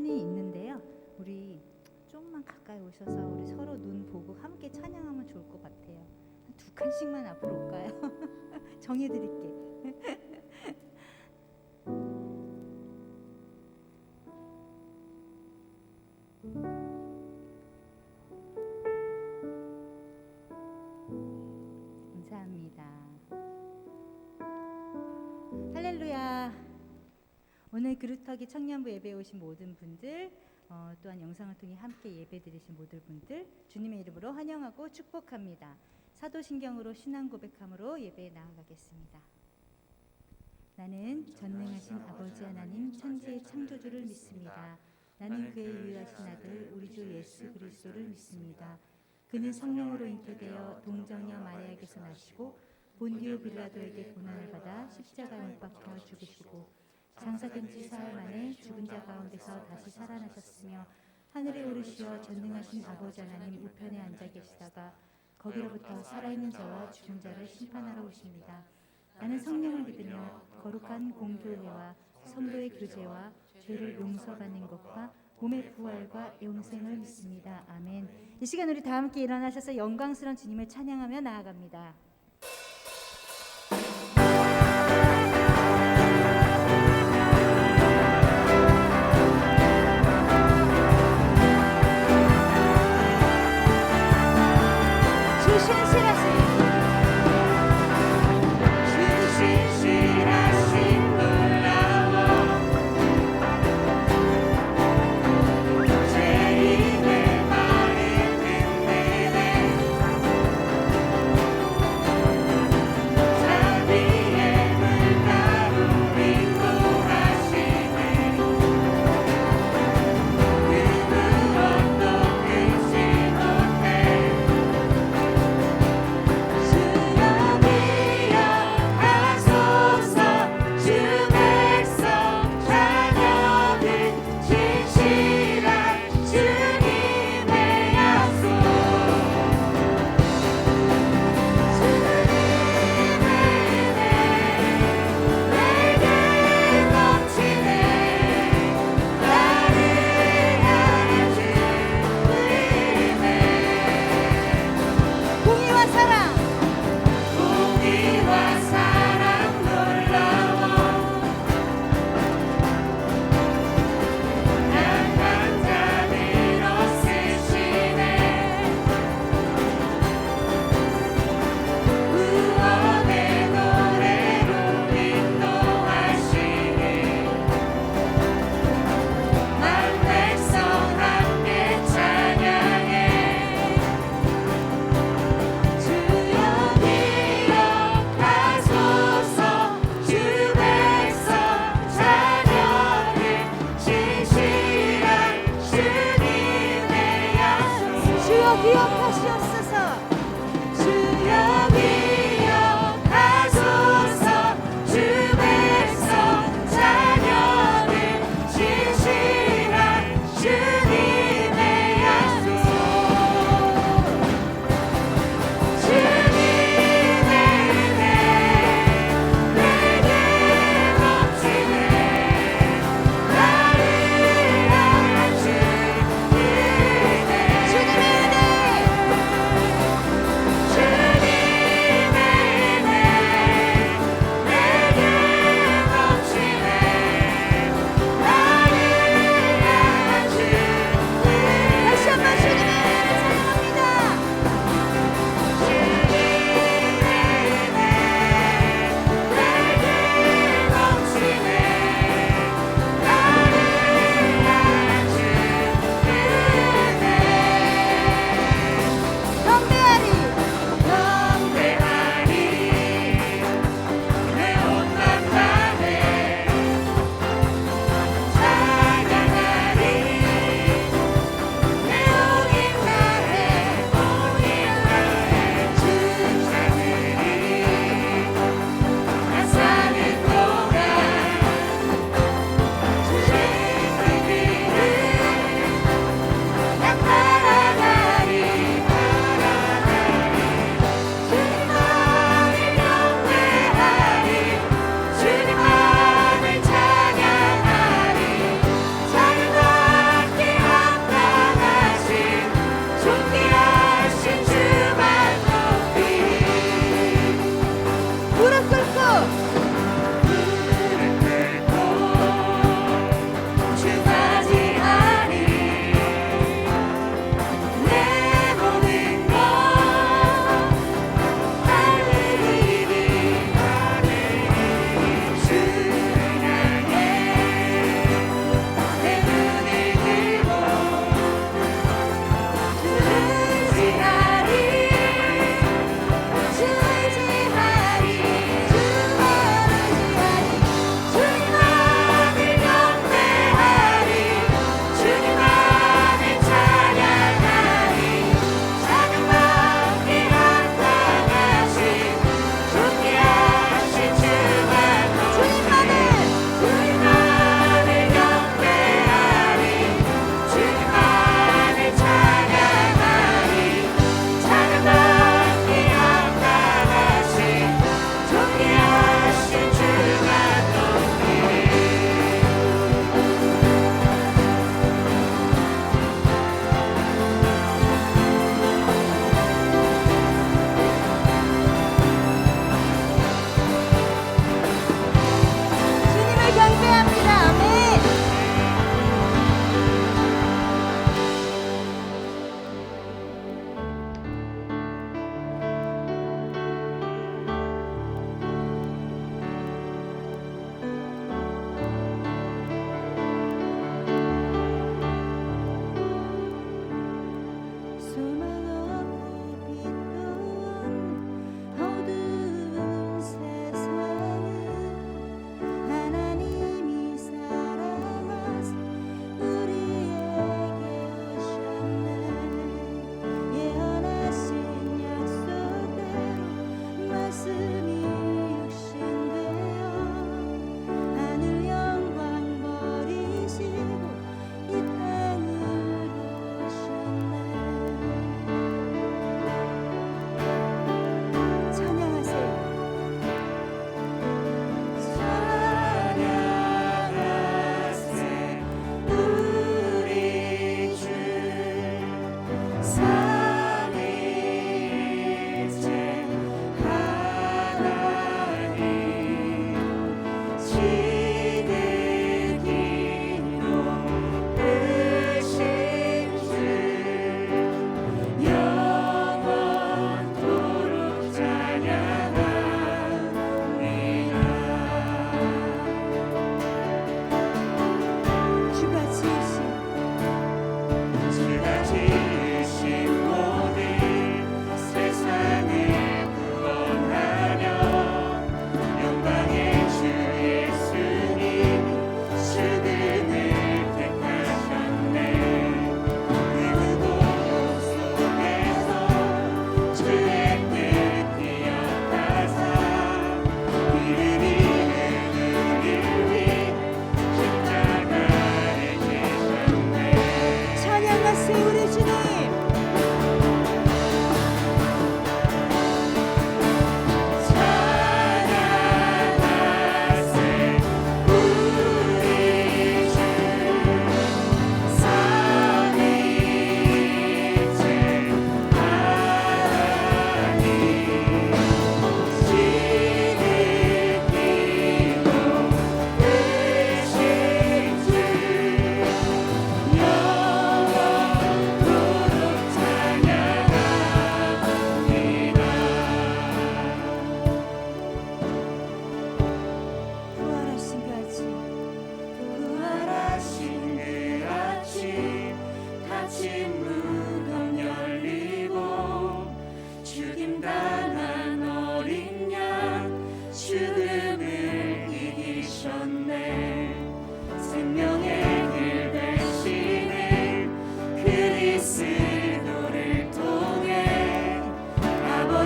편이 있는데요. 우리 조금만 가까이 오셔서 우리 서로 눈 보고 함께 찬양하면 좋을 것 같아요. 한 두 칸씩만 앞으로 올까요? 정해드릴게. 감사합니다. 할렐루야. 오늘 그루터기 청년부 예배에 오신 모든 분들, 또한 영상을 통해 함께 예배드리신 모든 분들 주님의 이름으로 환영하고 축복합니다. 사도신경으로 신앙 고백함으로 예배에 나아가겠습니다. 나는 전능하신 아버지 하나님 천지의 창조주를 믿습니다. 나는 그의 유일하신 아들 우리 주 예수 그리스도를 믿습니다. 그는 성령으로 잉태되어 동정녀 마리아에게서 나시고 본디오 빌라도에게 고난을 받아 십자가에 못 박혀 죽으시고 장사된 지 사흘 만에 죽은 자 가운데서 다시 살아나셨으며 하늘에 오르시어 전능하신 아버지 하나님 우편에 앉아 계시다가 거기로부터 살아있는 자와 죽은 자를 심판하러 오십니다. 나는 성령을 믿으며 거룩한 공교회와 성도의 교제와 죄를 용서받는 것과 몸의 부활과 영생을 믿습니다. 아멘. 이 시간 우리 다 함께 일어나셔서 영광스러운 주님을 찬양하며 나아갑니다. 주여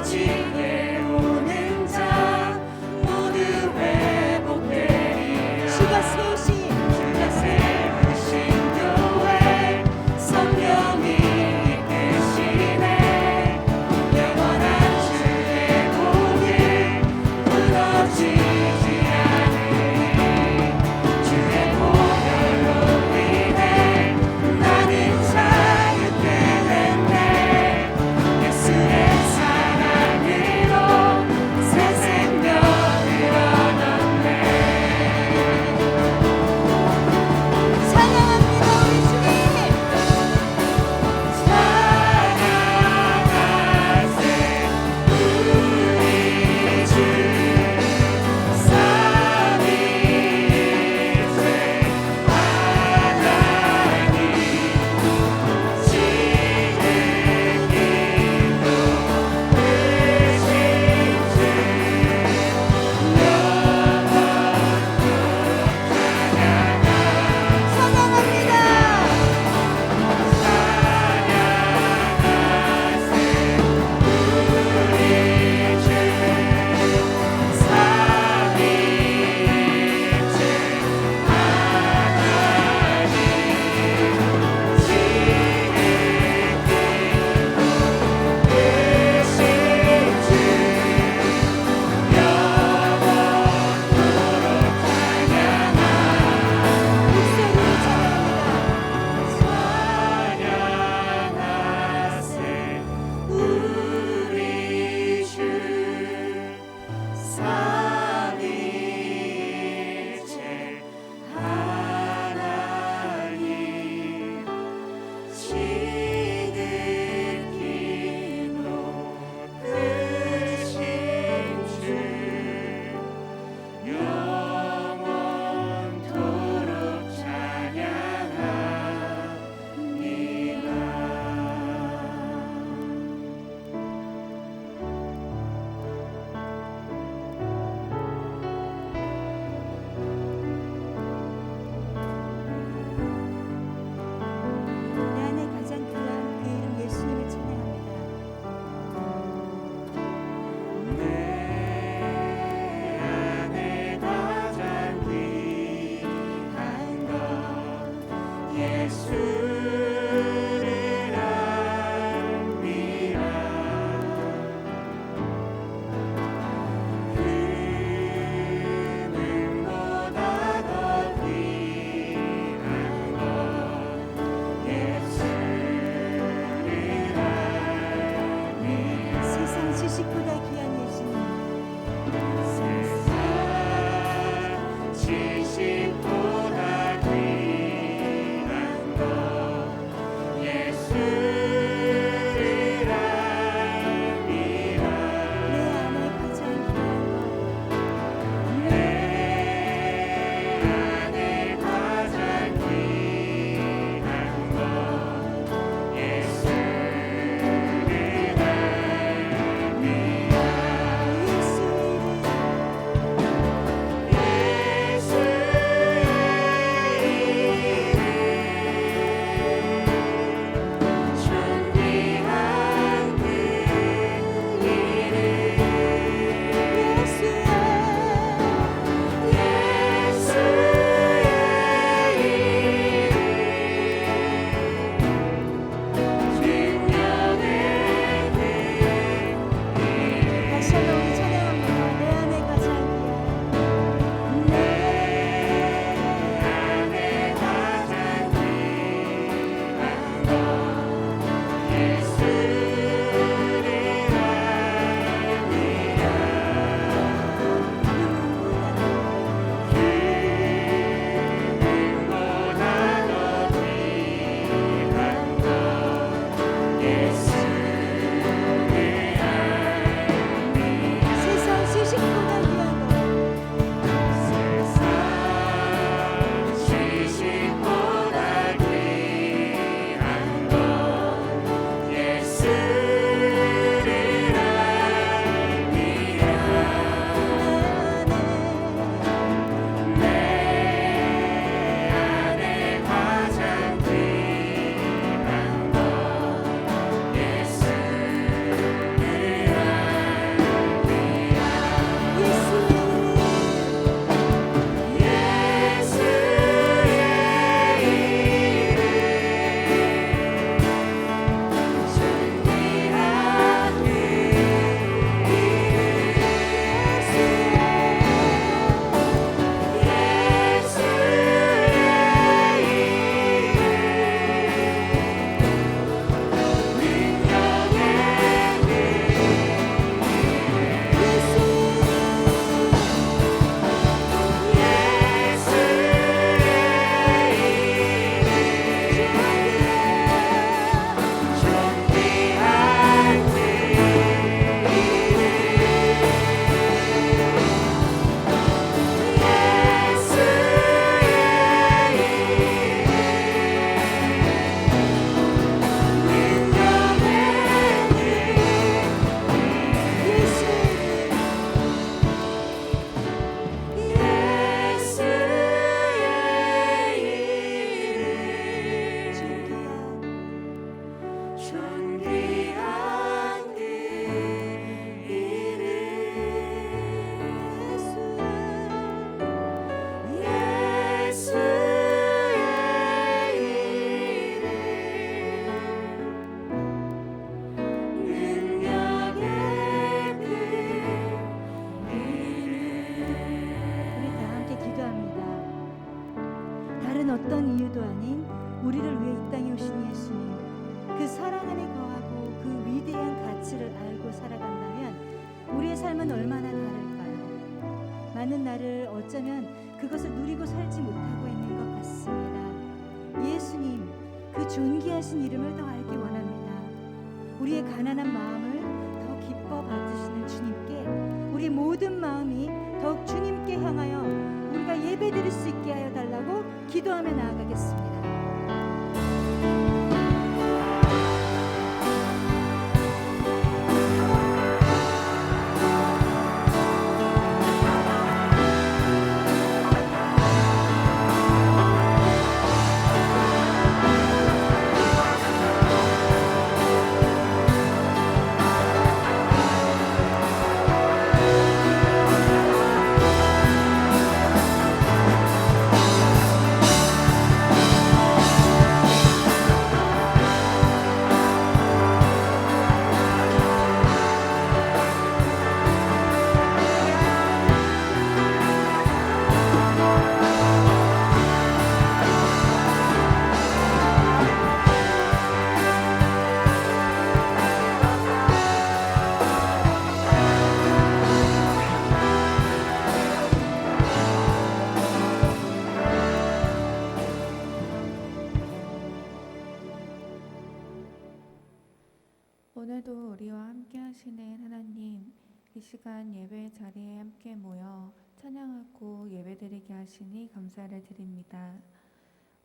주께 오는 자 모두 회복되리라. 주가 세우신 교회 성령이 이끄시네. 영원한 주의 복이 무너지지 않으리. 주의 보혈로 인해 나는 자유케 됐네. 예수의 사랑을 다른 어떤 이유도 아닌 우리를 위해 이 땅에 오신 예수님, 그 사랑 안에 거하고 그 위대한 가치를 알고 살아간다면 우리의 삶은 얼마나 다를까요? 많은 날을 어쩌면 그것을 누리고 살지 못하고 있는 것 같습니다. 예수님, 그 존귀하신 이름을 더 알기 원합니다. 우리의 가난한 마음을 더 기뻐 받으시는 주님께 우리 모든 마음이 더욱 주님께 향하여 우리가 예배드릴 수 있게 하여 달라고 기도하며 나아가겠습니다. 오늘도 우리와 함께 하시는 하나님, 이 시간 예배 자리에 함께 모여 찬양하고 예배드리게 하시니 감사를 드립니다.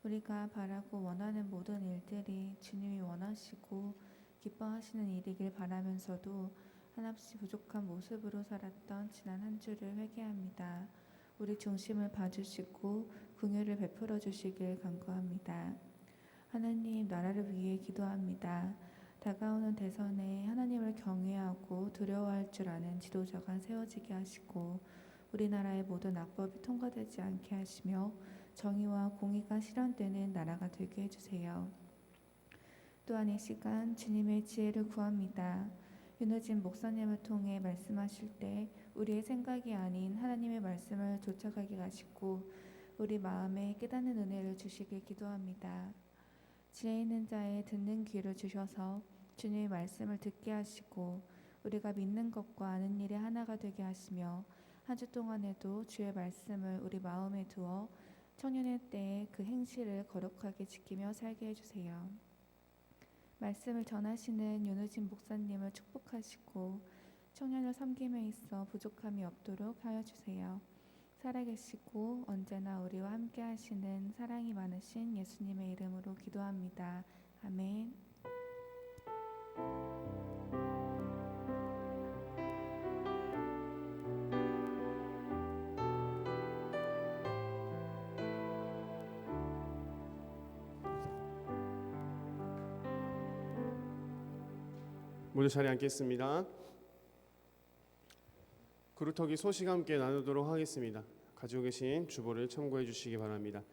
우리가 바라고 원하는 모든 일들이 주님이 원하시고 기뻐하시는 일이길 바라면서도 한없이 부족한 모습으로 살았던 지난 한 주를 회개합니다. 우리 중심을 봐주시고 긍휼을 베풀어 주시길 간구합니다. 하나님, 나라를 위해 기도합니다. 다가오는 대선에 하나님을 경외하고 두려워할 줄 아는 지도자가 세워지게 하시고 우리나라의 모든 악법이 통과되지 않게 하시며 정의와 공의가 실현되는 나라가 되게 해주세요. 또한 이 시간 주님의 지혜를 구합니다. 윤우진 목사님을 통해 말씀하실 때 우리의 생각이 아닌 하나님의 말씀을 쫓아가게 하시고 우리 마음에 깨닫는 은혜를 주시길 기도합니다. 지혜 있는 자의 듣는 귀를 주셔서 주님의 말씀을 듣게 하시고 우리가 믿는 것과 아는 일이 하나가 되게 하시며 한 주 동안에도 주의 말씀을 우리 마음에 두어 청년의 때에 그 행실을 거룩하게 지키며 살게 해주세요. 말씀을 전하시는 윤우진 목사님을 축복하시고 청년을 섬김에 있어 부족함이 없도록 하여 주세요. 살아계시고 언제나 우리와 함께 하시는 사랑이 많으신 예수님의 이름으로 기도합니다. 아멘. 모두 자리에 앉겠습니다. 그루터기 소식 함께 나누도록 하겠습니다. 가지고 계신 주보를 참고해 주시기 바랍니다.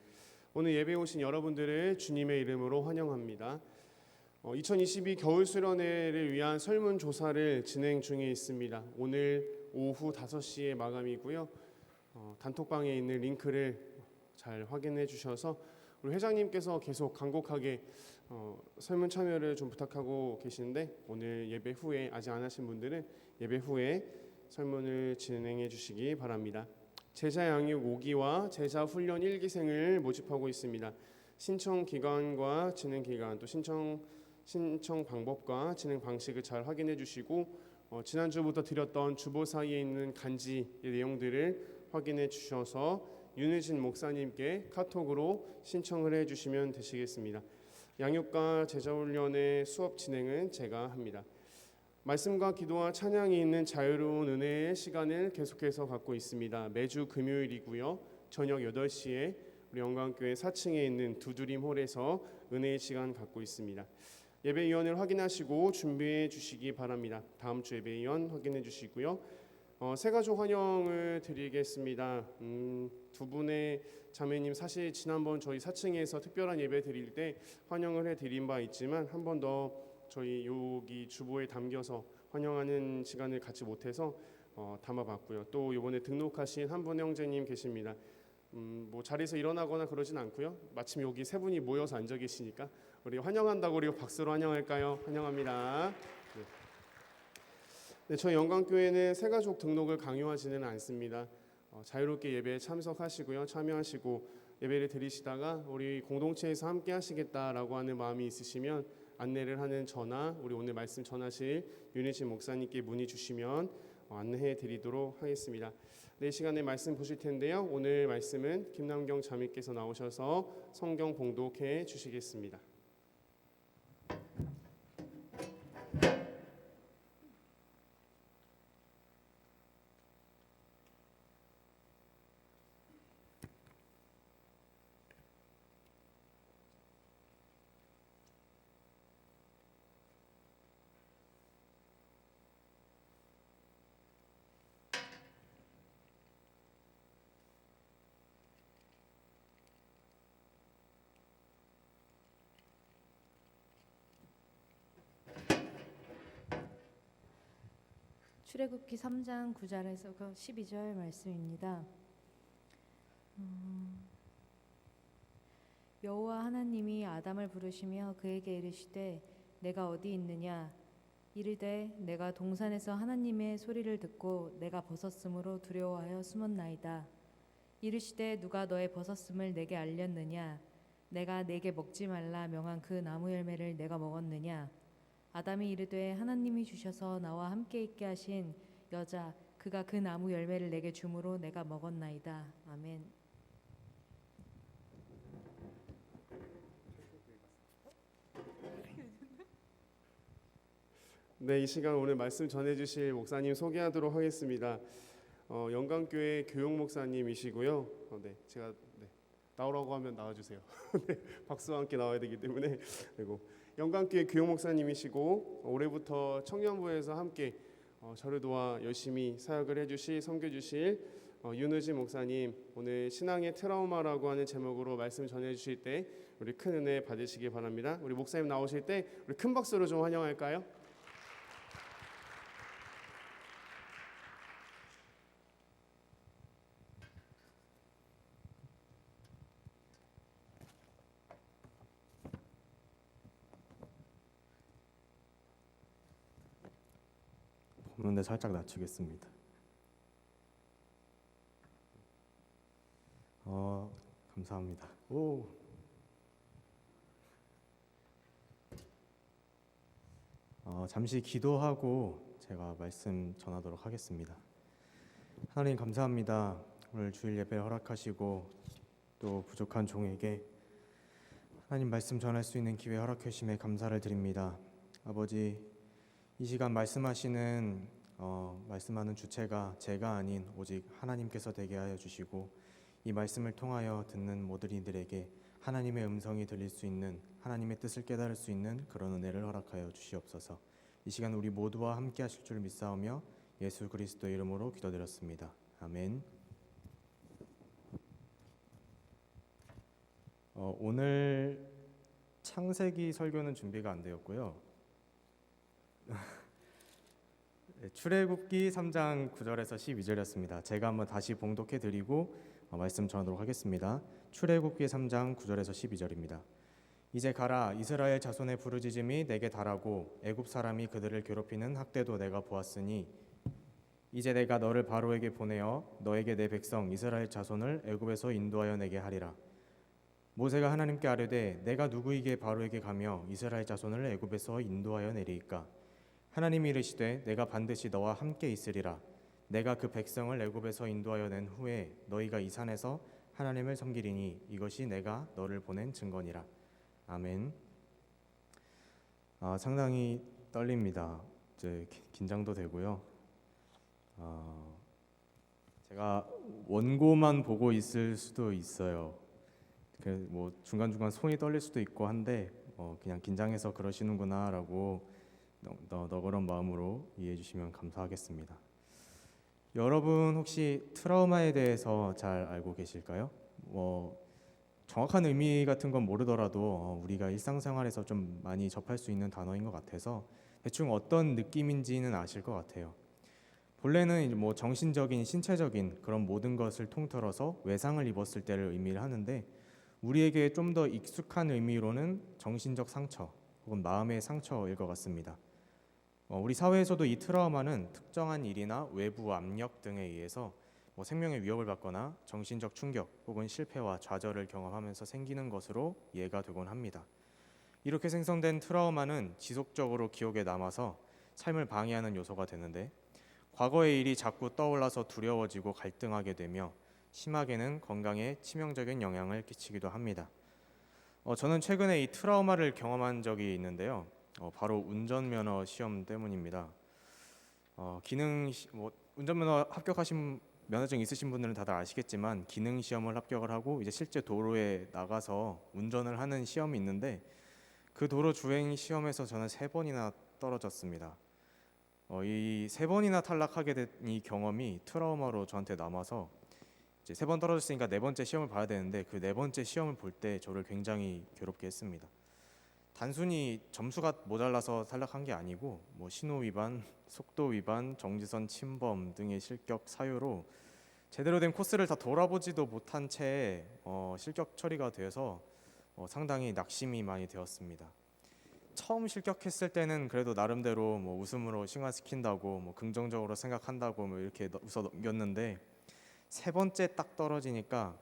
오늘 예배에 오신 여러분들을 주님의 이름으로 환영합니다. 2022 겨울 수련회를 위한 설문조사를 진행 중에 있습니다. 오늘 오후 5시에 마감이고요. 단톡방에 있는 링크를 잘 확인해 주셔서 우리 회장님께서 계속 간곡하게 설문 참여를 좀 부탁하고 계시는데 오늘 예배 후에 아직 안 하신 분들은 예배 후에 설문을 진행해 주시기 바랍니다. 제자 양육 5기와 제자 훈련 1기생을 모집하고 있습니다. 신청 기간과 진행 기간 또 신청 방법과 진행 방식을 잘 확인해 주시고 지난주부터 드렸던 주보 사이에 있는 간지의 내용들을 확인해 주셔서 윤우진 목사님께 카톡으로 신청을 해 주시면 되시겠습니다. 양육과 제자훈련의 수업 진행은 제가 합니다. 말씀과 기도와 찬양이 있는 자유로운 은혜의 시간을 계속해서 갖고 있습니다. 매주 금요일이고요. 저녁 8시에 우리 영광교회 4층에 있는 두드림 홀에서 은혜의 시간 갖고 있습니다. 예배위원을 확인하시고 준비해 주시기 바랍니다. 다음 주 예배위원 확인해 주시고요. 새가족 환영을 드리겠습니다. 두 분의 자매님 사실 지난번 저희 4층에서 특별한 예배 드릴 때 환영을 해드린 바 있지만 한 번 더 저희 여기 주보에 담겨서 환영하는 시간을 갖지 못해서 담아봤고요. 또 이번에 등록하신 한 분의 형제님 계십니다. 뭐 자리에서 일어나거나 그러진 않고요. 마침 여기 세 분이 모여서 앉아 계시니까 우리 환영한다고 우리 박수로 환영할까요? 환영합니다. 네. 네, 저희 영광교회는 새가족 등록을 강요하지는 않습니다. 자유롭게 예배에 참석하시고요, 참여하시고 예배를 드리시다가 우리 공동체에서 함께 하시겠다라고 하는 마음이 있으시면 안내를 하는 저나 우리 오늘 말씀 전하실 윤희진 목사님께 문의 주시면 안내해 드리도록 하겠습니다. 네, 이 시간에 말씀 보실 텐데요. 오늘 말씀은 김남경 자매께서 나오셔서 성경 봉독해 주시겠습니다. 출애굽기 3장 9절에서 12절 말씀입니다. 여호와 하나님이 아담을 부르시며 그에게 이르시되 내가 어디 있느냐 이르되 내가 동산에서 하나님의 소리를 듣고 내가 벗었으므로 두려워하여 숨었나이다. 이르시되 누가 너의 벗었음을 내게 알렸느냐 내가 내게 먹지 말라 명한 그 나무 열매를 내가 먹었느냐. 아담이 이르되 하나님이 주셔서 나와 함께 있게 하신 여자 그가 그 나무 열매를 내게 주므로 내가 먹었나이다. 아멘. 네, 이 시간 오늘 말씀 전해주실 목사님 소개하도록 하겠습니다. 영광교회 교육 목사님이시고요. 제가 나오라고 하면 나와주세요. 네, 박수와 함께 나와야 되기 때문에. 그리고 영광교회 교육 목사님이시고 올해부터 청년부에서 함께 저를 도와 열심히 사역을 해주실 섬겨주실 윤우진 목사님, 오늘 신앙의 트라우마라고 하는 제목으로 말씀 전해주실 때 우리 큰 은혜 받으시기 바랍니다. 우리 목사님 나오실 때 우리 큰 박수로 좀 환영할까요? 보는데 살짝 낮추겠습니다. 감사합니다. 잠시 기도하고 제가 말씀 전하도록 하겠습니다. 하나님 감사합니다. 오늘 주일 예배 허락하시고 또 부족한 종에게 하나님 말씀 전할 수 있는 기회 허락해 주심에 감사를 드립니다. 아버지, 이 시간 말씀하는 주체가 제가 아닌 오직 하나님께서 되게 하여 주시고 이 말씀을 통하여 듣는 모든 이들에게 하나님의 음성이 들릴 수 있는 하나님의 뜻을 깨달을 수 있는 그런 은혜를 허락하여 주시옵소서. 이 시간 우리 모두와 함께 하실 줄 믿사오며 예수 그리스도 이름으로 기도드렸습니다. 아멘. 오늘 창세기 설교는 준비가 안 되었고요. 출애굽기 3장 9절에서 12절이었습니다. 제가 한번 다시 봉독해 드리고 말씀 전하도록 하겠습니다. 출애굽기 3장 9절에서 12절입니다. 이제 가라, 이스라엘 자손의 부르짖음이 내게 달하고 애굽 사람이 그들을 괴롭히는 학대도 내가 보았으니 이제 내가 너를 바로에게 보내어 너에게 내 백성 이스라엘 자손을 애굽에서 인도하여 내게 하리라. 모세가 하나님께 아뢰되 내가 누구에게 바로에게 가며 이스라엘 자손을 애굽에서 인도하여 내리이까. 하나님이 이르시되 내가 반드시 너와 함께 있으리라. 내가 그 백성을 애굽에서 인도하여 낸 후에 너희가 이 산에서 하나님을 섬기리니 이것이 내가 너를 보낸 증거니라. 아멘. 상당히 떨립니다. 이제 긴장도 되고요. 제가 원고만 보고 있을 수도 있어요. 뭐 중간중간 손이 떨릴 수도 있고 한데 그냥 긴장해서 그러시는구나라고 너그러운 마음으로 이해해 주시면 감사하겠습니다. 여러분 혹시 트라우마에 대해서 잘 알고 계실까요? 정확한 의미 같은 건 모르더라도 우리가 일상생활에서 좀 많이 접할 수 있는 단어인 것 같아서 대충 어떤 느낌인지는 아실 것 같아요. 본래는 이제 뭐 정신적인, 신체적인 그런 모든 것을 통틀어서 외상을 입었을 때를 의미를 하는데, 우리에게 좀 더 익숙한 의미로는 정신적 상처 혹은 마음의 상처일 것 같습니다. 우리 사회에서도 이 트라우마는 특정한 일이나 외부 압력 등에 의해서 생명의 위협을 받거나 정신적 충격 혹은 실패와 좌절을 경험하면서 생기는 것으로 이해가 되곤 합니다. 이렇게 생성된 트라우마는 지속적으로 기억에 남아서 삶을 방해하는 요소가 되는데, 과거의 일이 자꾸 떠올라서 두려워지고 갈등하게 되며 심하게는 건강에 치명적인 영향을 끼치기도 합니다. 저는 최근에 이 트라우마를 경험한 적이 있는데요. 바로 운전면허 시험 때문입니다. 운전면허 합격하신 면허증 있으신 분들은 다들 아시겠지만, 기능 시험을 합격을 하고 이제 실제 도로에 나가서 운전을 하는 시험이 있는데, 그 도로 주행 시험에서 저는 3번이나 떨어졌습니다. 이 3번이나 탈락하게 된 이 경험이 트라우마로 저한테 남아서, 이제 3번 떨어졌으니까 4번째 시험을 봐야 되는데, 그 4번째 시험을 볼 때 저를 굉장히 괴롭게 했습니다. 단순히 점수가 모자라서 탈락한 게 아니고 신호 위반, 속도 위반, 정지선 침범 등의 실격 사유로 제대로 된 코스를 다 돌아보지도 못한 채 실격 처리가 되어서 상당히 낙심이 많이 되었습니다. 처음 실격했을 때는 그래도 나름대로 웃음으로 승화시킨다고 긍정적으로 생각한다고 이렇게 웃어 넘겼는데, 3번째 딱 떨어지니까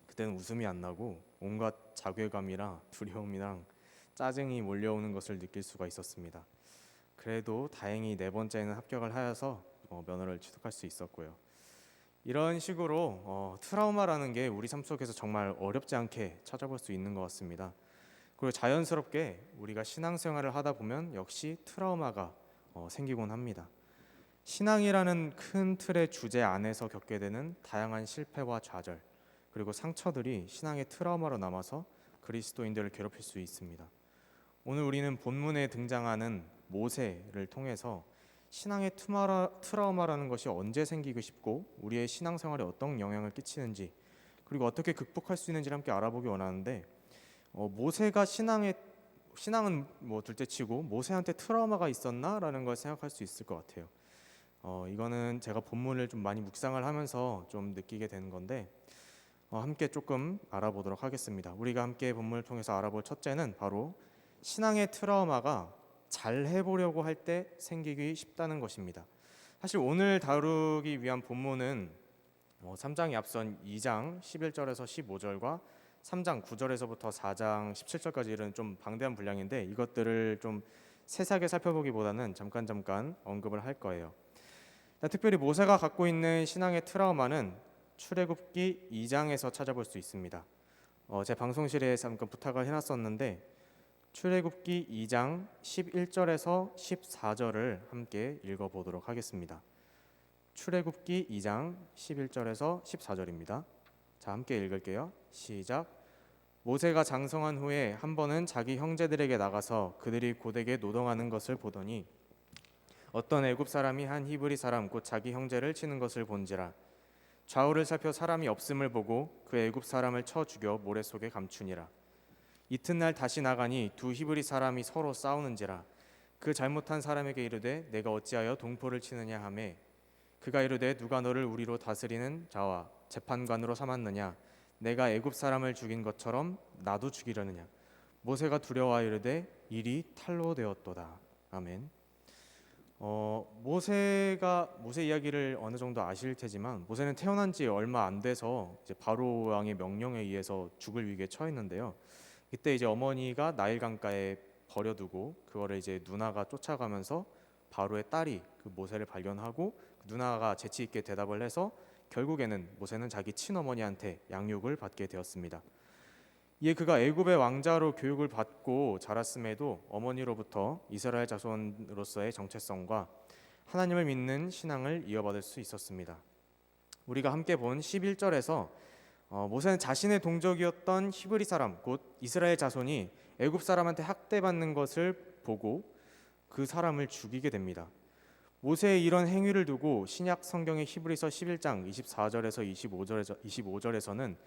그때는 웃음이 안 나고 온갖 자괴감이랑 두려움이랑 짜증이 몰려오는 것을 느낄 수가 있었습니다. 그래도 다행히 4번째는 합격을 하여서 면허를 취득할 수 있었고요. 이런 식으로 트라우마라는 게 우리 삶 속에서 정말 어렵지 않게 찾아볼 수 있는 것 같습니다. 그리고 자연스럽게 우리가 신앙생활을 하다 보면 역시 트라우마가 생기곤 합니다. 신앙이라는 큰 틀의 주제 안에서 겪게 되는 다양한 실패와 좌절, 그리고 상처들이 신앙의 트라우마로 남아서 그리스도인들을 괴롭힐 수 있습니다. 오늘 우리는 본문에 등장하는 모세를 통해서 신앙의 트라우마라는 것이 언제 생기고 싶고 우리의 신앙생활에 어떤 영향을 끼치는지, 그리고 어떻게 극복할 수 있는지를 함께 알아보기 원하는데, 모세가 신앙은 둘째치고 모세한테 트라우마가 있었나라는 걸 생각할 수 있을 것 같아요. 이거는 제가 본문을 좀 많이 묵상을 하면서 좀 느끼게 되는 건데, 함께 조금 알아보도록 하겠습니다. 우리가 함께 본문을 통해서 알아볼 첫째는 바로 신앙의 트라우마가 잘 해보려고 할 때 생기기 쉽다는 것입니다. 사실 오늘 다루기 위한 본문은 3장이 앞선 2장 11절에서 15절과 3장 9절에서부터 4장 17절까지 이런 좀 방대한 분량인데, 이것들을 좀 세세하게 살펴보기보다는 잠깐 언급을 할 거예요. 특별히 모세가 갖고 있는 신앙의 트라우마는 출애굽기 2장에서 찾아볼 수 있습니다. 제 방송실에 잠깐 부탁을 해놨었는데, 출애굽기 2장 11절에서 14절을 함께 읽어보도록 하겠습니다. 출애굽기 2장 11절에서 14절입니다. 자, 함께 읽을게요. 시작. 모세가 장성한 후에 한 번은 자기 형제들에게 나가서 그들이 고되게 노동하는 것을 보더니 어떤 애굽 사람이 한 히브리 사람 곧 자기 형제를 치는 것을 본지라. 좌우를 살펴 사람이 없음을 보고 그 애굽 사람을 쳐 죽여 모래 속에 감추니라. 이튿날 다시 나가니 두 히브리 사람이 서로 싸우는지라. 그 잘못한 사람에게 이르되 내가 어찌하여 동포를 치느냐 하매 그가 이르되 누가 너를 우리로 다스리는 자와 재판관으로 삼았느냐. 내가 애굽 사람을 죽인 것처럼 나도 죽이려느냐. 모세가 두려워하여 이르되 일이 탈로 되었도다. 아멘. 모세 이야기를 어느 정도 아실 테지만, 모세는 태어난 지 얼마 안 돼서 이제 바로 왕의 명령에 의해서 죽을 위기에 처했는데요. 이때 이제 어머니가 나일 강가에 버려두고 그거를 이제 누나가 쫓아가면서 바로의 딸이 그 모세를 발견하고 누나가 재치 있게 대답을 해서 결국에는 모세는 자기 친어머니한테 양육을 받게 되었습니다. 이에 그가 애굽의 왕자로 교육을 받고 자랐음에도 어머니로부터 이스라엘 자손으로서의 정체성과 하나님을 믿는 신앙을 이어받을 수 있었습니다. 우리가 함께 본 11절에서 모세는 자신의 동족이었던 히브리 사람 곧 이스라엘 자손이 애굽 사람한테 학대받는 것을 보고 그 사람을 죽이게 됩니다. 모세의 이런 행위를 두고 신약 성경의 히브리서 11장 24절에서 25절에서는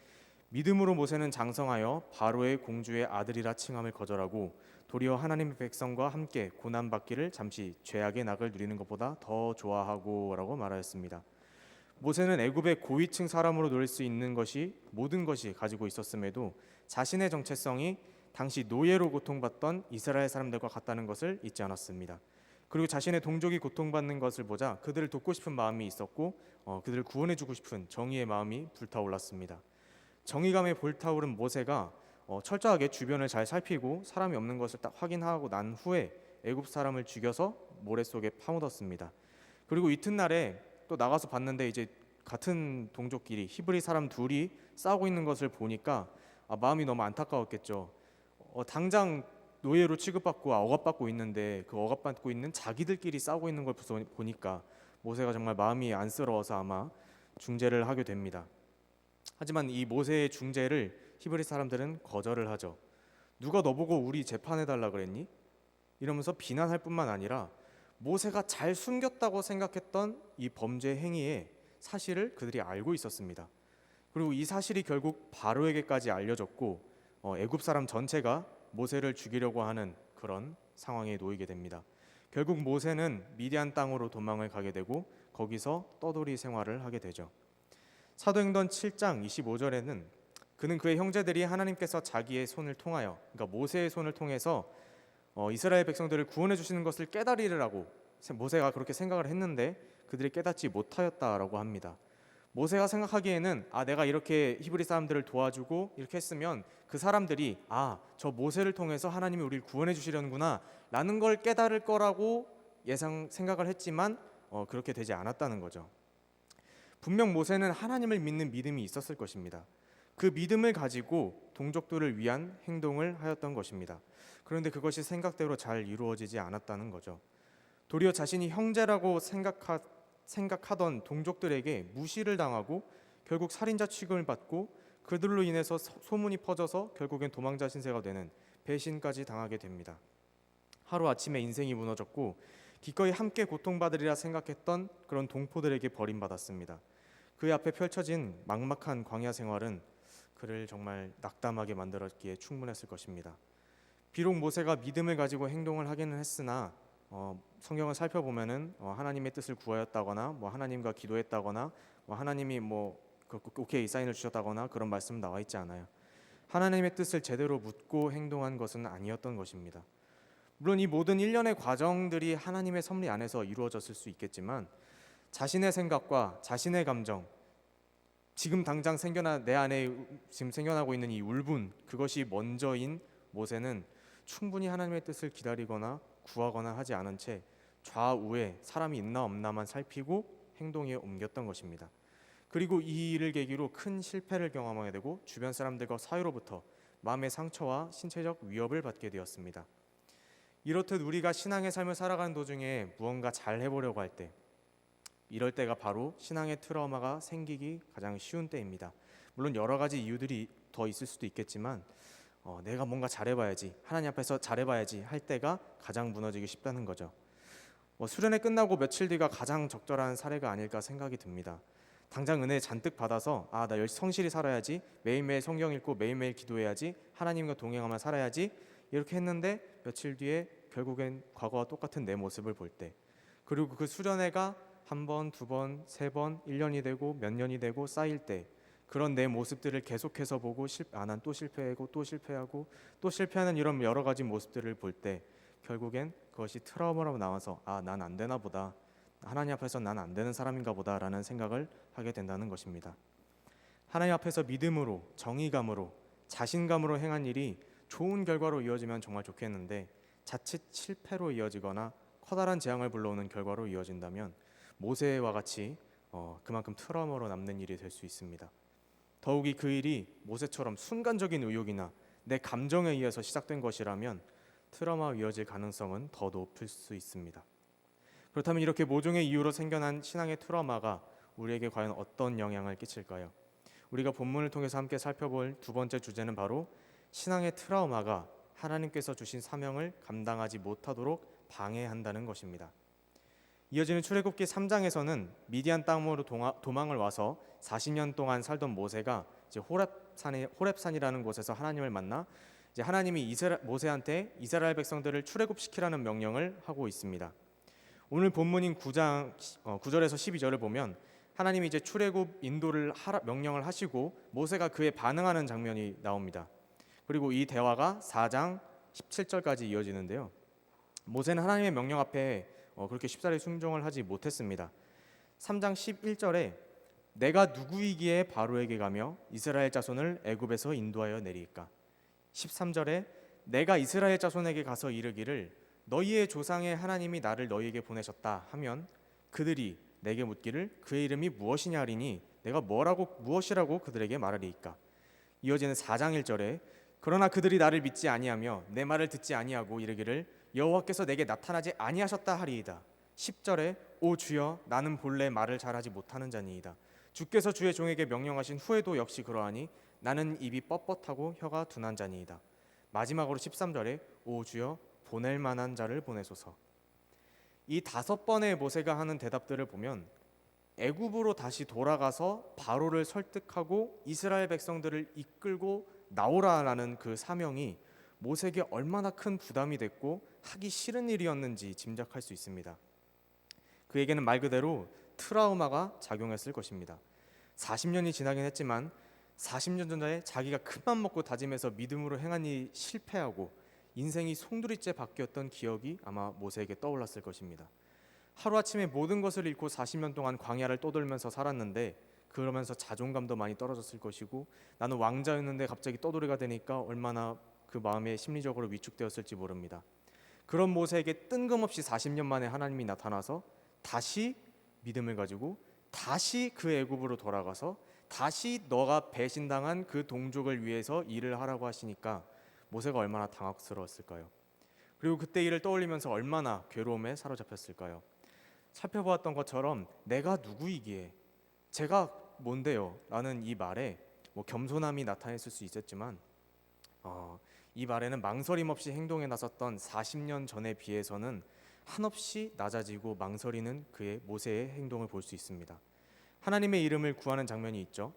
믿음으로 모세는 장성하여 바로의 공주의 아들이라 칭함을 거절하고 도리어 하나님의 백성과 함께 고난받기를 잠시 죄악의 낙을 누리는 것보다 더 좋아하고라고 말하였습니다. 모세는 애굽의 고위층 사람으로 놀릴 수 있는 것이 모든 것이 가지고 있었음에도 자신의 정체성이 당시 노예로 고통받던 이스라엘 사람들과 같다는 것을 잊지 않았습니다. 그리고 자신의 동족이 고통받는 것을 보자 그들을 돕고 싶은 마음이 있었고 그들을 구원해주고 싶은 정의의 마음이 불타올랐습니다. 정의감에 불타오른 모세가 철저하게 주변을 잘 살피고 사람이 없는 것을 딱 확인하고 난 후에 애굽 사람을 죽여서 모래 속에 파묻었습니다. 그리고 이튿날에 또 나가서 봤는데 이제 같은 동족끼리 히브리 사람 둘이 싸우고 있는 것을 보니까 마음이 너무 안타까웠겠죠. 당장 노예로 취급받고 억압받고 있는데 그 억압받고 있는 자기들끼리 싸우고 있는 걸 보니까 모세가 정말 마음이 안쓰러워서 아마 중재를 하게 됩니다. 하지만 이 모세의 중재를 히브리 사람들은 거절을 하죠. 누가 너보고 우리 재판해달라 그랬니? 이러면서 비난할 뿐만 아니라 모세가 잘 숨겼다고 생각했던 이 범죄 행위의 사실을 그들이 알고 있었습니다. 그리고 이 사실이 결국 바로에게까지 알려졌고 애굽 사람 전체가 모세를 죽이려고 하는 그런 상황에 놓이게 됩니다. 결국 모세는 미디안 땅으로 도망을 가게 되고 거기서 떠돌이 생활을 하게 되죠. 사도행전 7장 25절에는 그는 그의 형제들이 하나님께서 자기의 손을 통하여, 그러니까 모세의 손을 통해서 이스라엘 백성들을 구원해 주시는 것을 깨달으리라고 모세가 그렇게 생각을 했는데 그들이 깨닫지 못하였다라고 합니다. 모세가 생각하기에는 내가 이렇게 히브리 사람들을 도와주고 이렇게 했으면 그 사람들이 저 모세를 통해서 하나님이 우리를 구원해 주시려는구나 라는 걸 깨달을 거라고 생각을 했지만 그렇게 되지 않았다는 거죠. 분명 모세는 하나님을 믿는 믿음이 있었을 것입니다. 그 믿음을 가지고 동족들을 위한 행동을 하였던 것입니다. 그런데 그것이 생각대로 잘 이루어지지 않았다는 거죠. 도리어 자신이 형제라고 생각하던 동족들에게 무시를 당하고 결국 살인자 취급을 받고 그들로 인해서 소문이 퍼져서 결국엔 도망자 신세가 되는 배신까지 당하게 됩니다. 하루아침에 인생이 무너졌고 기꺼이 함께 고통받으리라 생각했던 그런 동포들에게 버림받았습니다. 그의 앞에 펼쳐진 막막한 광야 생활은 그를 정말 낙담하게 만들었기에 충분했을 것입니다. 비록 모세가 믿음을 가지고 행동을 하기는 했으나 성경을 살펴보면은 하나님의 뜻을 구하였다거나 하나님과 기도했다거나 하나님이 오케이 사인을 주셨다거나 그런 말씀은 나와 있지 않아요. 하나님의 뜻을 제대로 묻고 행동한 것은 아니었던 것입니다. 물론 이 모든 일련의 과정들이 하나님의 섭리 안에서 이루어졌을 수 있겠지만 자신의 생각과 자신의 감정, 지금 당장 내 안에 지금 생겨나고 있는 이 울분, 그것이 먼저인 모세는 충분히 하나님의 뜻을 기다리거나 구하거나 하지 않은 채 좌우에 사람이 있나 없나만 살피고 행동에 옮겼던 것입니다. 그리고 이 일을 계기로 큰 실패를 경험하게 되고 주변 사람들과 사이로부터 마음의 상처와 신체적 위협을 받게 되었습니다. 이렇듯 우리가 신앙의 삶을 살아가는 도중에 무언가 잘 해보려고 할 때, 이럴 때가 바로 신앙의 트라우마가 생기기 가장 쉬운 때입니다. 물론 여러 가지 이유들이 더 있을 수도 있겠지만 내가 뭔가 잘해봐야지, 하나님 앞에서 잘해봐야지 할 때가 가장 무너지기 쉽다는 거죠. 수련회 끝나고 며칠 뒤가 가장 적절한 사례가 아닐까 생각이 듭니다. 당장 은혜 잔뜩 받아서 나 성실히 살아야지, 매일매일 성경 읽고 매일매일 기도해야지, 하나님과 동행하며 살아야지 이렇게 했는데 며칠 뒤에 결국엔 과거와 똑같은 내 모습을 볼 때, 그리고 그 수련회가 한 번, 두 번, 세 번, 1년이 되고 몇 년이 되고 쌓일 때 그런 내 모습들을 계속해서 보고 난 또 실패하고 또 실패하고 또 실패하는 이런 여러 가지 모습들을 볼 때 결국엔 그것이 트라우마로 나와서 난 안 되나 보다, 하나님 앞에서 난 안 되는 사람인가 보다라는 생각을 하게 된다는 것입니다. 하나님 앞에서 믿음으로, 정의감으로, 자신감으로 행한 일이 좋은 결과로 이어지면 정말 좋겠는데 자칫 실패로 이어지거나 커다란 재앙을 불러오는 결과로 이어진다면 모세와 같이 그만큼 트라우마로 남는 일이 될 수 있습니다. 더욱이 그 일이 모세처럼 순간적인 의욕이나 내 감정에 의해서 시작된 것이라면 트라우마가 이어질 가능성은 더 높을 수 있습니다. 그렇다면 이렇게 모종의 이유로 생겨난 신앙의 트라우마가 우리에게 과연 어떤 영향을 끼칠까요? 우리가 본문을 통해서 함께 살펴볼 두 번째 주제는 바로 신앙의 트라우마가 하나님께서 주신 사명을 감당하지 못하도록 방해한다는 것입니다. 이어지는 출애굽기 3장에서는 미디안 땅으로 도망을 와서 40년 동안 살던 모세가 이제 호렙산이라는 곳에서 하나님을 만나 이제 하나님이 모세한테 이스라엘 백성들을 출애굽시키라는 명령을 하고 있습니다. 오늘 본문인 9장 9절에서 12절을 보면 하나님이 이제 출애굽 인도를 명령을 하시고 모세가 그에 반응하는 장면이 나옵니다. 그리고 이 대화가 4장 17절까지 이어지는데요. 모세는 하나님의 명령 앞에 그렇게 쉽사리 순종을 하지 못했습니다. 3장 11절에 내가 누구이기에 바로에게 가며 이스라엘 자손을 애굽에서 인도하여 내리까. 13절에 내가 이스라엘 자손에게 가서 이르기를 너희의 조상의 하나님이 나를 너희에게 보내셨다 하면 그들이 내게 묻기를 그의 이름이 무엇이냐 하리니 내가 무엇이라고 그들에게 말하리이까. 이어지는 4장 1절에 그러나 그들이 나를 믿지 아니하며 내 말을 듣지 아니하고 이르기를 여호와께서 내게 나타나지 아니하셨다 하리이다. 10절에 오 주여 나는 본래 말을 잘하지 못하는 자니이다. 주께서 주의 종에게 명령하신 후에도 역시 그러하니 나는 입이 뻣뻣하고 혀가 둔한 자니이다. 마지막으로 13절에 오 주여 보낼 만한 자를 보내소서. 이 5번의 모세가 하는 대답들을 보면 애굽으로 다시 돌아가서 바로를 설득하고 이스라엘 백성들을 이끌고 나오라라는 그 사명이 모세에게 얼마나 큰 부담이 됐고 하기 싫은 일이었는지 짐작할 수 있습니다. 그에게는 말 그대로 트라우마가 작용했을 것입니다. 40년이 지나긴 했지만 40년 전에 자기가 큰맘 먹고 다짐해서 믿음으로 행한 일이 실패하고 인생이 송두리째 바뀌었던 기억이 아마 모세에게 떠올랐을 것입니다. 하루아침에 모든 것을 잃고 40년 동안 광야를 떠돌면서 살았는데 그러면서 자존감도 많이 떨어졌을 것이고 나는 왕자였는데 갑자기 떠돌이가 되니까 얼마나 그 마음에 심리적으로 위축되었을지 모릅니다. 그런 모세에게 뜬금없이 40년 만에 하나님이 나타나서 다시 믿음을 가지고 다시 그 애굽으로 돌아가서 다시 너가 배신당한 그 동족을 위해서 일을 하라고 하시니까 모세가 얼마나 당혹스러웠을까요? 그리고 그때 일을 떠올리면서 얼마나 괴로움에 사로잡혔을까요? 살펴보았던 것처럼 내가 누구이기에 제가 뭔데요? 라는 이 말에 겸손함이 나타났을 수 있었지만 이 말에는 망설임 없이 행동에 나섰던 40년 전에 비해서는 한없이 낮아지고 망설이는 그의 모세의 행동을 볼 수 있습니다. 하나님의 이름을 구하는 장면이 있죠.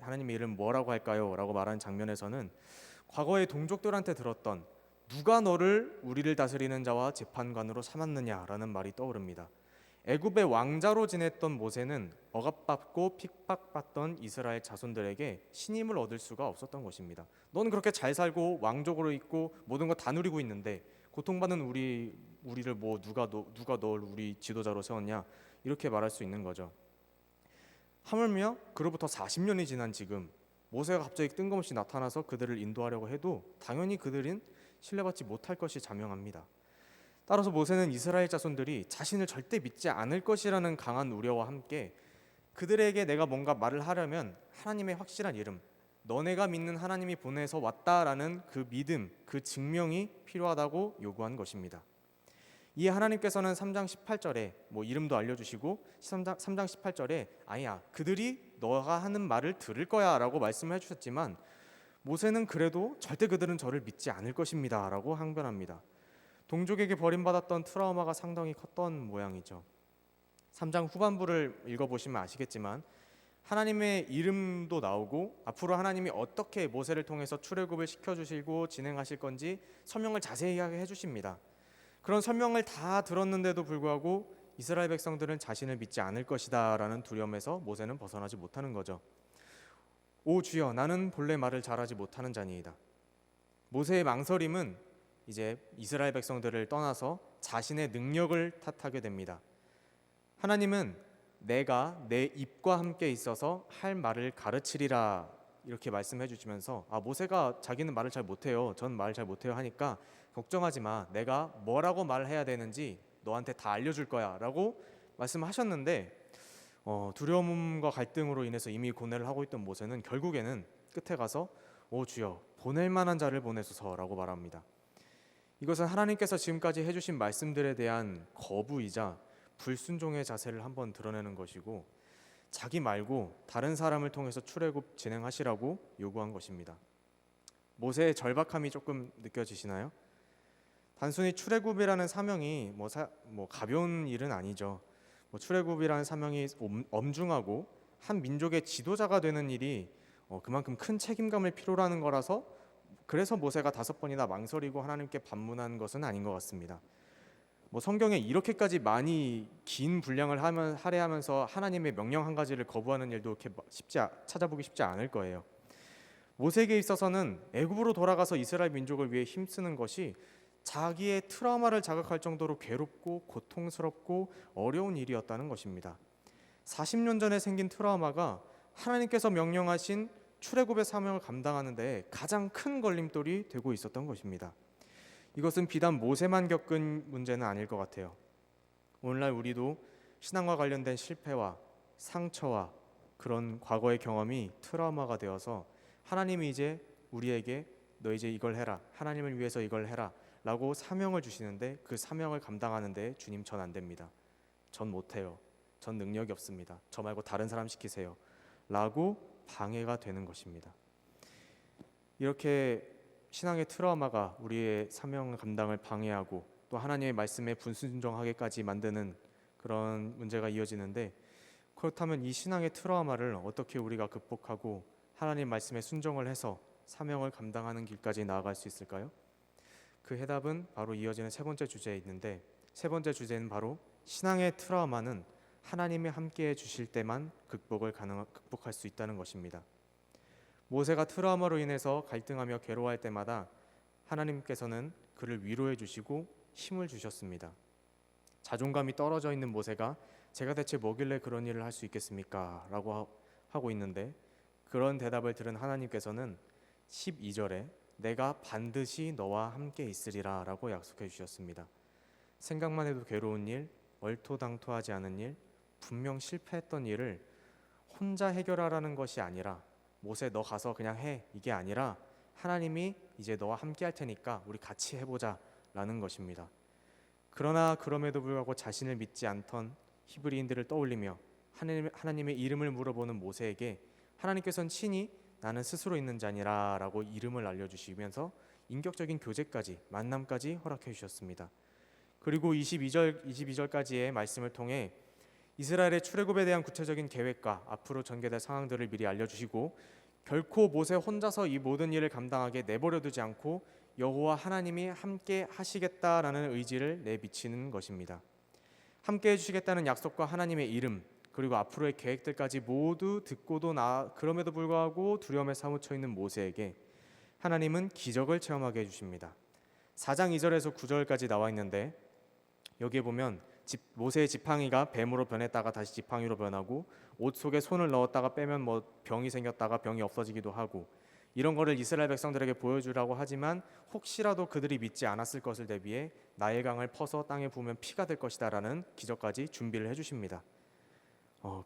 하나님의 이름 뭐라고 할까요? 라고 말하는 장면에서는 과거의 동족들한테 들었던 누가 너를 우리를 다스리는 자와 재판관으로 삼았느냐라는 말이 떠오릅니다. 애굽의 왕자로 지냈던 모세는 억압받고 핍박받던 이스라엘 자손들에게 신임을 얻을 수가 없었던 것입니다. 너는 그렇게 잘 살고 왕족으로 있고 모든 거 다 누리고 있는데 고통받는 우리를 누가 널 우리 지도자로 세웠냐 이렇게 말할 수 있는 거죠. 하물며 그로부터 40년이 지난 지금 모세가 갑자기 뜬금없이 나타나서 그들을 인도하려고 해도 당연히 그들은 신뢰받지 못할 것이 자명합니다. 따라서 모세는 이스라엘 자손들이 자신을 절대 믿지 않을 것이라는 강한 우려와 함께 그들에게 내가 뭔가 말을 하려면 하나님의 확실한 이름, 너네가 믿는 하나님이 보내서 왔다라는 그 믿음, 그 증명이 필요하다고 요구한 것입니다. 이에 하나님께서는 3장 18절에 이름도 알려주시고 3장 18절에 아니야 그들이 너가 하는 말을 들을 거야 라고 말씀을 해주셨지만 모세는 그래도 절대 그들은 저를 믿지 않을 것입니다 라고 항변합니다. 동족에게 버림받았던 트라우마가 상당히 컸던 모양이죠. 3장 후반부를 읽어보시면 아시겠지만 하나님의 이름도 나오고 앞으로 하나님이 어떻게 모세를 통해서 출애굽을 시켜주시고 진행하실 건지 설명을 자세히 해주십니다. 그런 설명을 다 들었는데도 불구하고 이스라엘 백성들은 자신을 믿지 않을 것이다 라는 두려움에서 모세는 벗어나지 못하는 거죠. 오 주여 나는 본래 말을 잘하지 못하는 자니이다. 모세의 망설임은 이제 이스라엘 백성들을 떠나서 자신의 능력을 탓하게 됩니다. 하나님은 내가 내 입과 함께 있어서 할 말을 가르치리라 이렇게 말씀해 주시면서 모세가 자기는 말을 잘 못해요. 전 말을 잘 못해요 하니까 걱정하지 마. 내가 뭐라고 말해야 되는지 너한테 다 알려줄 거야 라고 말씀하셨는데 두려움과 갈등으로 인해서 이미 고뇌를 하고 있던 모세는 결국에는 끝에 가서 오 주여 보낼 만한 자를 보내소서라고 말합니다. 이것은 하나님께서 지금까지 해주신 말씀들에 대한 거부이자 불순종의 자세를 한번 드러내는 것이고 자기 말고 다른 사람을 통해서 출애굽 진행하시라고 요구한 것입니다. 모세의 절박함이 조금 느껴지시나요? 단순히 출애굽이라는 사명이 가벼운 일은 아니죠. 출애굽이라는 사명이 엄중하고 한 민족의 지도자가 되는 일이 그만큼 큰 책임감을 필요로 하는 거라서 그래서 모세가 5번이나 망설이고 하나님께 반문한 것은 아닌 것 같습니다. 성경에 이렇게까지 많이 긴 분량을 할애하면서 하나님의 명령 한 가지를 거부하는 일도 이렇게 찾아보기 쉽지 않을 거예요. 모세에게 있어서는 애굽으로 돌아가서 이스라엘 민족을 위해 힘쓰는 것이 자기의 트라우마를 자극할 정도로 괴롭고 고통스럽고 어려운 일이었다는 것입니다. 40년 전에 생긴 트라우마가 하나님께서 명령하신 출애굽의 사명을 감당하는 데 가장 큰 걸림돌이 되고 있었던 것입니다. 이것은 비단 모세만 겪은 문제는 아닐 것 같아요. 오늘날 우리도 신앙과 관련된 실패와 상처와 그런 과거의 경험이 트라우마가 되어서 하나님이 이제 우리에게 너 이제 이걸 해라, 하나님을 위해서 이걸 해라 라고 사명을 주시는데 그 사명을 감당하는데 주님 전 안 됩니다. 전 못해요. 전 능력이 없습니다. 저 말고 다른 사람 시키세요 라고 방해가 되는 것입니다. 이렇게 신앙의 트라우마가 우리의 사명 감당을 방해하고 또 하나님의 말씀에 불순종하게까지 만드는 그런 문제가 이어지는데, 그렇다면 이 신앙의 트라우마를 어떻게 우리가 극복하고 하나님 말씀에 순종을 해서 사명을 감당하는 길까지 나아갈 수 있을까요? 그 해답은 바로 이어지는 세 번째 주제에 있는데, 세 번째 주제는 바로 신앙의 트라우마는 하나님이 함께해 주실 때만 극복할 수 있다는 것입니다. 모세가 트라우마로 인해서 갈등하며 괴로워할 때마다 하나님께서는 그를 위로해 주시고 힘을 주셨습니다. 자존감이 떨어져 있는 모세가 제가 대체 뭐길래 그런 일을 할 수 있겠습니까? 라고 하고 있는데, 그런 대답을 들은 하나님께서는 12절에 내가 반드시 너와 함께 있으리라 라고 약속해 주셨습니다. 생각만 해도 괴로운 일, 얼토당토하지 않은 일, 분명 실패했던 일을 혼자 해결하라는 것이 아니라, 모세 너 가서 그냥 해, 이게 아니라 하나님이 이제 너와 함께 할 테니까 우리 같이 해보자 라는 것입니다. 그러나 그럼에도 불구하고 자신을 믿지 않던 히브리인들을 떠올리며 하나님의 이름을 물어보는 모세에게 하나님께서는 친히 나는 스스로 있는 자니라 라고 이름을 알려주시면서 인격적인 교제까지, 만남까지 허락해 주셨습니다. 그리고 22절까지의 말씀을 통해 이스라엘의 출애굽에 대한 구체적인 계획과 앞으로 전개될 상황들을 미리 알려주시고, 결코 모세 혼자서 이 모든 일을 감당하게 내버려두지 않고 여호와 하나님이 함께 하시겠다라는 의지를 내비치는 것입니다. 함께 해주시겠다는 약속과 하나님의 이름, 그리고 앞으로의 계획들까지 모두 듣고도 그럼에도 불구하고 두려움에 사무쳐 있는 모세에게 하나님은 기적을 체험하게 해주십니다. 4장 2절에서 9절까지 나와 있는데, 여기에 보면 모세의 지팡이가 뱀으로 변했다가 다시 지팡이로 변하고, 옷 속에 손을 넣었다가 빼면 병이 생겼다가 병이 없어지기도 하고, 이런 거를 이스라엘 백성들에게 보여주라고 하지만 혹시라도 그들이 믿지 않았을 것을 대비해 나일강을 퍼서 땅에 부으면 피가 될 것이다 라는 기적까지 준비를 해주십니다.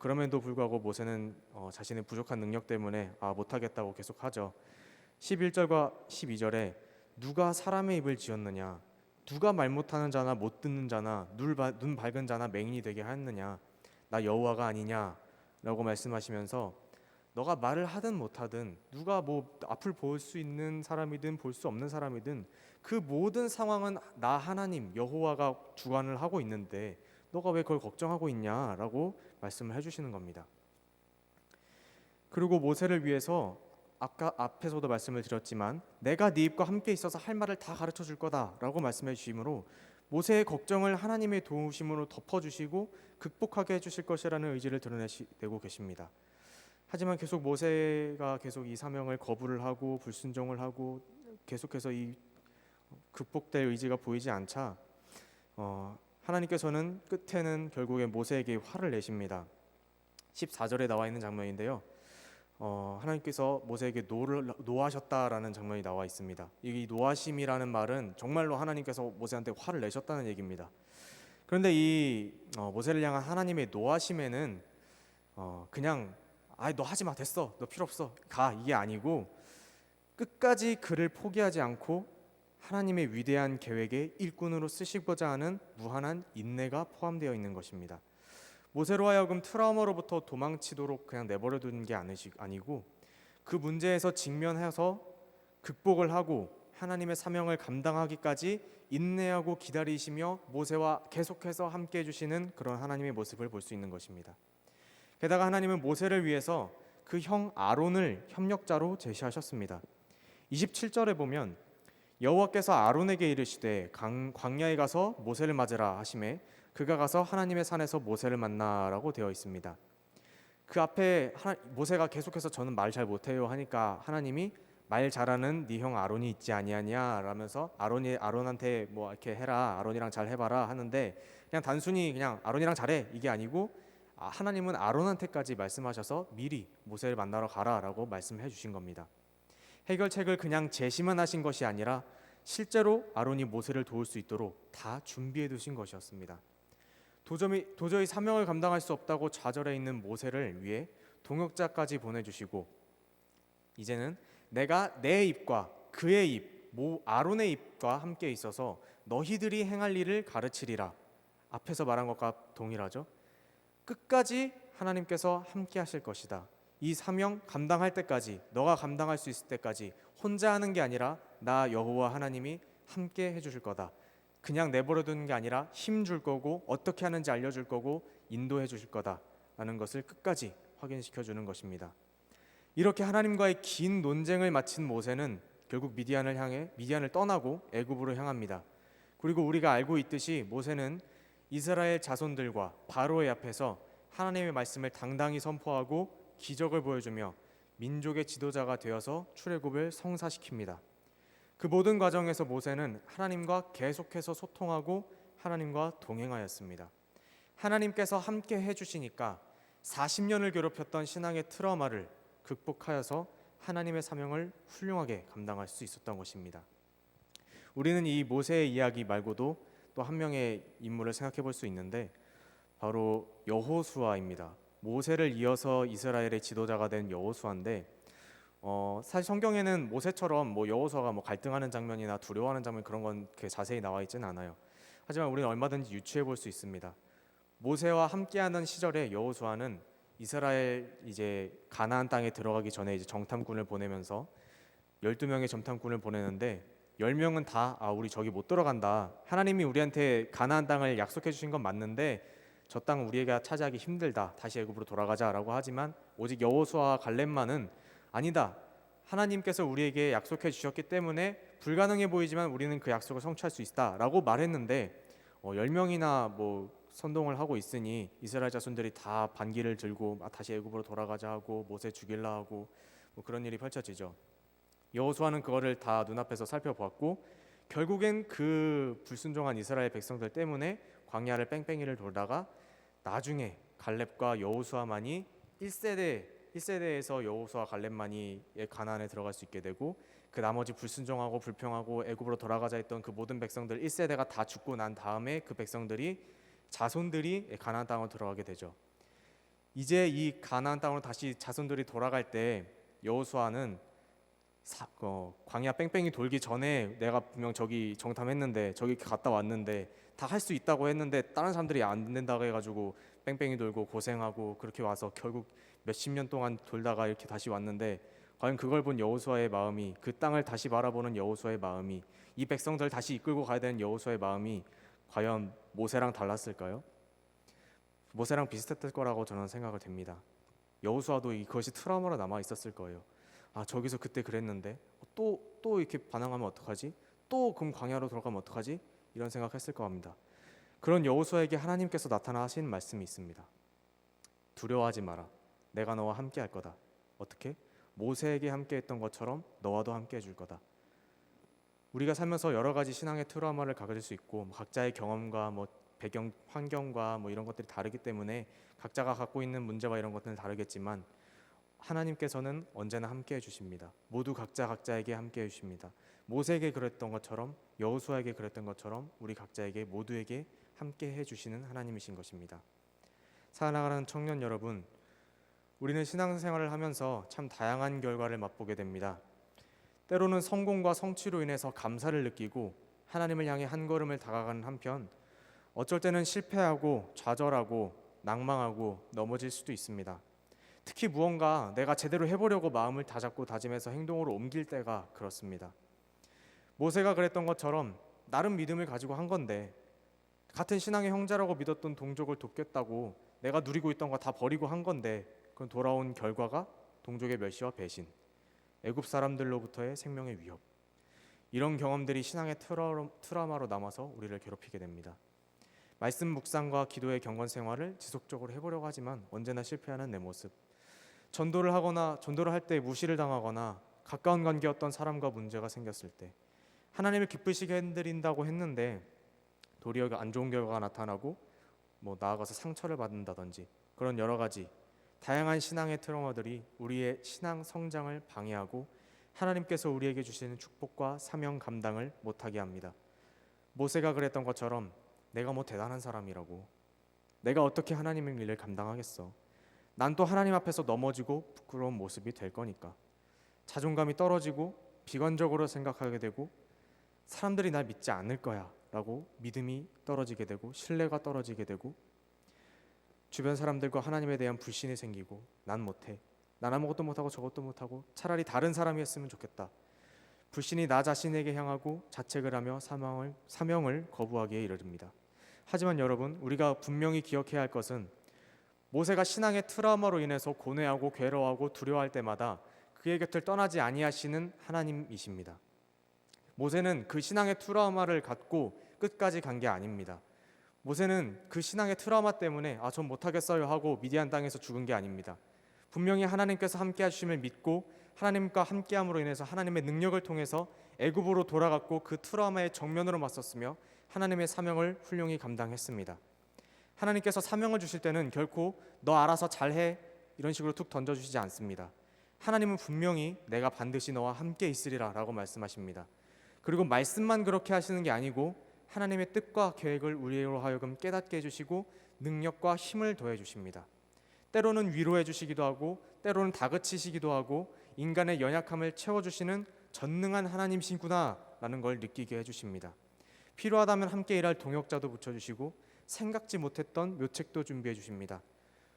그럼에도 불구하고 모세는 자신의 부족한 능력 때문에 못하겠다고 계속하죠. 11절과 12절에 누가 사람의 입을 지었느냐, 누가 말 못하는 자나 못 듣는 자나 눈 밝은 자나 맹인이 되게 하였느냐, 나 여호와가 아니냐 라고 말씀하시면서 너가 말을 하든 못하든, 누가 앞을 볼 수 있는 사람이든 볼 수 없는 사람이든 그 모든 상황은 나 하나님 여호와가 주관을 하고 있는데 너가 왜 그걸 걱정하고 있냐라고 말씀을 해주시는 겁니다. 그리고 모세를 위해서 아까 앞에서도 말씀을 드렸지만 내가 네 입과 함께 있어서 할 말을 다 가르쳐 줄 거다라고 말씀해 주심으로 모세의 걱정을 하나님의 도우심으로 덮어주시고 극복하게 해주실 것이라는 의지를 드러내고 계십니다. 하지만 모세가 계속 이 사명을 거부를 하고 불순종을 하고 계속해서 이 극복될 의지가 보이지 않자 하나님께서는 끝에는 결국에 모세에게 화를 내십니다. 14절에 나와 있는 장면인데요. 하나님께서 모세에게 노하셨다라는 장면이 나와 있습니다. 이 노하심이라는 말은 정말로 하나님께서 모세한테 화를 내셨다는 얘기입니다. 그런데 이 모세를 향한 하나님의 노하심에는 그냥 너 하지 마, 됐어, 너 필요 없어, 가, 이게 아니고 끝까지 그를 포기하지 않고 하나님의 위대한 계획의 일꾼으로 쓰시고자 하는 무한한 인내가 포함되어 있는 것입니다. 모세로 하여금 트라우마로부터 도망치도록 그냥 내버려두는 게 아니고 그 문제에서 직면해서 극복을 하고 하나님의 사명을 감당하기까지 인내하고 기다리시며 모세와 계속해서 함께 해주시는 그런 하나님의 모습을 볼 수 있는 것입니다. 게다가 하나님은 모세를 위해서 그 형 아론을 협력자로 제시하셨습니다. 27절에 보면 여호와께서 아론에게 이르시되 광야에 가서 모세를 맞으라 하시매 그가 가서 하나님의 산에서 모세를 만나라고 되어 있습니다. 그 앞에 모세가 계속해서 저는 말 잘 못해요 하니까 하나님이 말 잘하는 네 형 아론이 있지 아니하냐 라면서 아론한테 뭐 이렇게 해라, 아론이랑 잘 해봐라 하는데 그냥 단순히 그냥 아론이랑 잘해 이게 아니고 하나님은 아론한테까지 말씀하셔서 미리 모세를 만나러 가라라고 말씀해 주신 겁니다. 해결책을 그냥 제시만 하신 것이 아니라 실제로 아론이 모세를 도울 수 있도록 다 준비해 두신 것이었습니다. 도저히 사명을 감당할 수 없다고 좌절해 있는 모세를 위해 동역자까지 보내주시고 이제는 내가 내 입과 그의 입, 아론의 입과 함께 있어서 너희들이 행할 일을 가르치리라. 앞에서 말한 것과 동일하죠. 끝까지 하나님께서 함께 하실 것이다. 이 사명 감당할 때까지, 너가 감당할 수 있을 때까지 혼자 하는 게 아니라 나 여호와 하나님이 함께 해주실 거다. 그냥 내버려 두는 게 아니라 힘 줄 거고 어떻게 하는지 알려줄 거고 인도해 주실 거다라는 것을 끝까지 확인시켜 주는 것입니다. 이렇게 하나님과의 긴 논쟁을 마친 모세는 결국 미디안을 떠나고 애굽으로 향합니다. 그리고 우리가 알고 있듯이 모세는 이스라엘 자손들과 바로의 앞에서 하나님의 말씀을 당당히 선포하고 기적을 보여주며 민족의 지도자가 되어서 출애굽을 성사시킵니다. 그 모든 과정에서 모세는 하나님과 계속해서 소통하고 하나님과 동행하였습니다. 하나님께서 함께 해주시니까 40년을 괴롭혔던 신앙의 트라우마를 극복하여서 하나님의 사명을 훌륭하게 감당할 수 있었던 것입니다. 우리는 이 모세의 이야기 말고도 또 한 명의 인물을 생각해 볼 수 있는데 바로 여호수아입니다. 모세를 이어서 이스라엘의 지도자가 된 여호수아인데 사실 성경에는 모세처럼 뭐 여호수아가 뭐 갈등하는 장면이나 두려워하는 장면 그런 건 자세히 나와 있지는 않아요. 하지만 우리는 얼마든지 유추해 볼 수 있습니다. 모세와 함께하는 시절에 여호수아는 이스라엘 이제 가나안 땅에 들어가기 전에 이제 정탐꾼을 보내면서 12명의 정탐꾼을 보내는데 10명은 다 우리 저기 못 들어간다. 하나님이 우리한테 가나안 땅을 약속해 주신 건 맞는데 저 땅 우리가 차지하기 힘들다. 다시 애굽으로 돌아가자라고 하지만 오직 여호수아와 갈렙만은 아니다. 하나님께서 우리에게 약속해 주셨기 때문에 불가능해 보이지만 우리는 그 약속을 성취할 수 있다라고 말했는데 10명이나 뭐 선동을 하고 있으니 이스라엘 자손들이 다 반기를 들고 다시 애굽으로 돌아가자 하고 모세 죽일라 하고 뭐 그런 일이 펼쳐지죠. 여호수아는 그거를 다 눈앞에서 살펴보았고 결국엔 그 불순종한 이스라엘 백성들 때문에 광야를 뺑뺑이를 돌다가 나중에 갈렙과 여호수아만이 1세대에서 여호수아 갈렙만이 가나안에 들어갈 수 있게 되고 그 나머지 불순종하고 불평하고 애굽으로 돌아가자 했던 그 모든 백성들 1세대가 다 죽고 난 다음에 그 자손들이 가나안 땅으로 들어가게 되죠. 이제 이 가나안 땅으로 다시 자손들이 돌아갈 때 여호수아는 광야 뺑뺑이 돌기 전에 내가 분명 저기 정탐했는데 저기 갔다 왔는데 다 할 수 있다고 했는데 다른 사람들이 안 된다고 해가지고 뺑뺑이 돌고 고생하고 그렇게 와서 결국 몇십 년 동안 돌다가 이렇게 다시 왔는데 과연 그걸 본 여호수아의 마음이 그 땅을 다시 바라보는 여호수아의 마음이 이 백성들 다시 이끌고 가야 되는 여호수아의 마음이 과연 모세랑 달랐을까요? 모세랑 비슷했을 거라고 저는 생각을 됩니다. 여호수아도 그것이 트라우마로 남아 있었을 거예요. 저기서 그때 그랬는데 또 이렇게 반항하면 어떡하지? 또 그럼 광야로 돌아가면 어떡하지? 이런 생각했을 겁니다. 그런 여호수아에게 하나님께서 나타나신 말씀이 있습니다. 두려워하지 마라. 내가 너와 함께 할 거다. 어떻게? 모세에게 함께 했던 것처럼 너와도 함께 해줄 거다. 우리가 살면서 여러 가지 신앙의 트라우마를 가질 수 있고 각자의 경험과 배경, 환경과 이런 것들이 다르기 때문에 각자가 갖고 있는 문제와 이런 것들은 다르겠지만 하나님께서는 언제나 함께 해주십니다. 모두 각자에게 함께 해주십니다. 모세에게 그랬던 것처럼 여호수아에게 그랬던 것처럼 우리 각자에게 모두에게 함께 해주시는 하나님이신 것입니다. 사랑하는 청년 여러분, 우리는 신앙생활을 하면서 참 다양한 결과를 맛보게 됩니다. 때로는 성공과 성취로 인해서 감사를 느끼고 하나님을 향해 한 걸음을 다가가는 한편 어쩔 때는 실패하고 좌절하고 낭망하고 넘어질 수도 있습니다. 특히 무언가 내가 제대로 해보려고 마음을 다잡고 다짐해서 행동으로 옮길 때가 그렇습니다. 모세가 그랬던 것처럼 나름 믿음을 가지고 한 건데 같은 신앙의 형제라고 믿었던 동족을 돕겠다고 내가 누리고 있던 거 다 버리고 한 건데 그건 돌아온 결과가 동족의 멸시와 배신. 애굽 사람들로부터의 생명의 위협, 이런 경험들이 신앙의 트라우마로 남아서 우리를 괴롭히게 됩니다. 말씀 묵상과 기도의 경건 생활을 지속적으로 해보려고 하지만 언제나 실패하는 내 모습, 전도를 할 때 무시를 당하거나 가까운 관계였던 사람과 문제가 생겼을 때 하나님을 기쁘시게 해드린다고 했는데 도리어 안 좋은 결과가 나타나고 나아가서 상처를 받는다든지 그런 여러 가지 다양한 신앙의 트라우마들이 우리의 신앙 성장을 방해하고 하나님께서 우리에게 주시는 축복과 사명 감당을 못하게 합니다. 모세가 그랬던 것처럼 내가 대단한 사람이라고, 내가 어떻게 하나님의 일을 감당하겠어, 난 또 하나님 앞에서 넘어지고 부끄러운 모습이 될 거니까 자존감이 떨어지고 비관적으로 생각하게 되고 사람들이 날 믿지 않을 거야 라고 믿음이 떨어지게 되고 신뢰가 떨어지게 되고 주변 사람들과 하나님에 대한 불신이 생기고 난 못해, 난 아무것도 못하고 저것도 못하고 차라리 다른 사람이 했으면 좋겠다, 불신이 나 자신에게 향하고 자책을 하며 사명을 거부하기에 이르릅니다. 하지만 여러분, 우리가 분명히 기억해야 할 것은 모세가 신앙의 트라우마로 인해서 고뇌하고 괴로워하고 두려워할 때마다 그의 곁을 떠나지 아니하시는 하나님이십니다. 모세는 그 신앙의 트라우마를 갖고 끝까지 간 게 아닙니다. 모세는 그 신앙의 트라우마 때문에 전 못하겠어요 하고 미디안 땅에서 죽은 게 아닙니다. 분명히 하나님께서 함께 하심을 믿고 하나님과 함께함으로 인해서 하나님의 능력을 통해서 애굽으로 돌아갔고 그 트라우마에 정면으로 맞섰으며 하나님의 사명을 훌륭히 감당했습니다. 하나님께서 사명을 주실 때는 결코 너 알아서 잘해 이런 식으로 툭 던져주시지 않습니다. 하나님은 분명히 내가 반드시 너와 함께 있으리라 라고 말씀하십니다. 그리고 말씀만 그렇게 하시는 게 아니고 하나님의 뜻과 계획을 우리로 하여금 깨닫게 해주시고 능력과 힘을 더해 주십니다. 때로는 위로해 주시기도 하고 때로는 다그치시기도 하고 인간의 연약함을 채워주시는 전능한 하나님이시구나 라는 걸 느끼게 해주십니다. 필요하다면 함께 일할 동역자도 붙여주시고 생각지 못했던 묘책도 준비해 주십니다.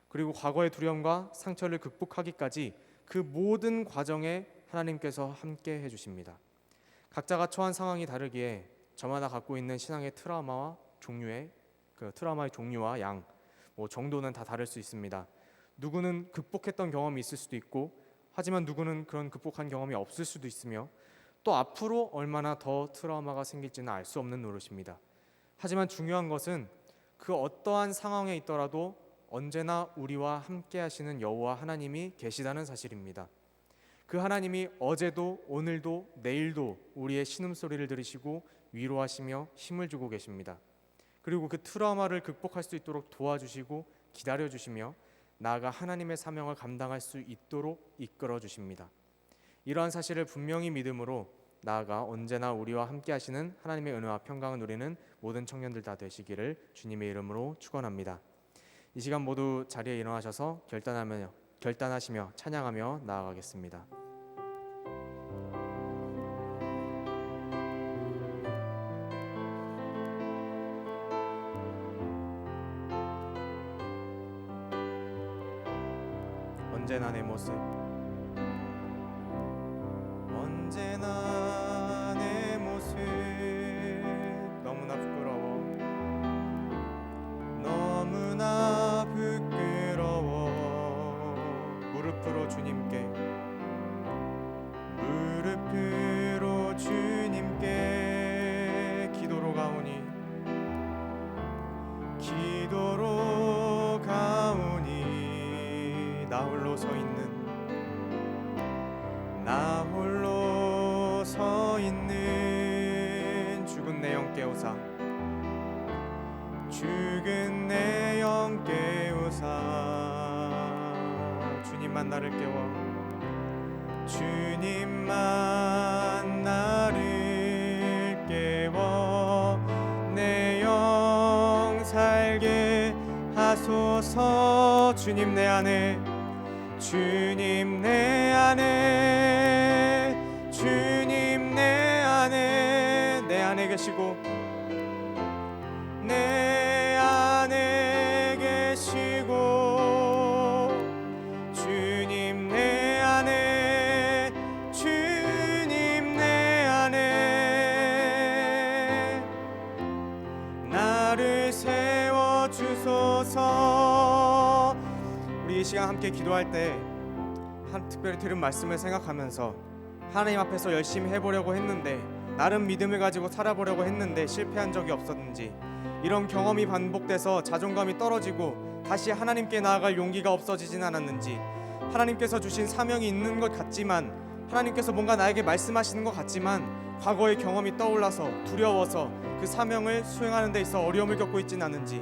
그리고 과거의 두려움과 상처를 극복하기까지 그 모든 과정에 하나님께서 함께 해주십니다. 각자가 처한 상황이 다르기에 저마다 갖고 있는 신앙의 트라우마와 종류의 트라우마의 종류와 양, 정도는 다 다를 수 있습니다. 누구는 극복했던 경험이 있을 수도 있고 하지만 누구는 그런 극복한 경험이 없을 수도 있으며 또 앞으로 얼마나 더 트라우마가 생길지는 알 수 없는 노릇입니다. 하지만 중요한 것은 그 어떠한 상황에 있더라도 언제나 우리와 함께 하시는 여호와 하나님이 계시다는 사실입니다. 그 하나님이 어제도 오늘도 내일도 우리의 신음소리를 들으시고 위로하시며 힘을 주고 계십니다. 그리고 그 트라우마를 극복할 수 있도록 도와주시고 기다려주시며 나아가 하나님의 사명을 감당할 수 있도록 이끌어 주십니다. 이러한 사실을 분명히 믿음으로 나아가 언제나 우리와 함께 하시는 하나님의 은혜와 평강을 누리는 모든 청년들 다 되시기를 주님의 이름으로 축원합니다. 이 시간 모두 자리에 일어나셔서 결단하시며 찬양하며 나아가겠습니다. 언제나 내 모습, 언제나 내 모습 너무나 부끄러워, 너무나 부끄러워. 무릎으로 주님께 기도로 가오니 나 홀로 서 있는 죽은 내 영 깨우사, 죽은 내 영 깨우사. 주님만 나를 깨워, 주님만 나를 깨워 내 영 살게 하소서. 주님 내 안에, 주님 내 안에, 주님 내 안에 계시고 내 안에 계시고 주님 내 안에, 주님 내 안에 나를 세워주소서. 우리 이 시간 함께 기도할 때 특별히 들은 말씀을 생각하면서 하나님 앞에서 열심히 해보려고 했는데 나름 믿음을 가지고 살아보려고 했는데 실패한 적이 없었는지, 이런 경험이 반복돼서 자존감이 떨어지고 다시 하나님께 나아갈 용기가 없어지진 않았는지, 하나님께서 주신 사명이 있는 것 같지만, 하나님께서 뭔가 나에게 말씀하시는 것 같지만 과거의 경험이 떠올라서 두려워서 그 사명을 수행하는 데 있어 어려움을 겪고 있진 않은지,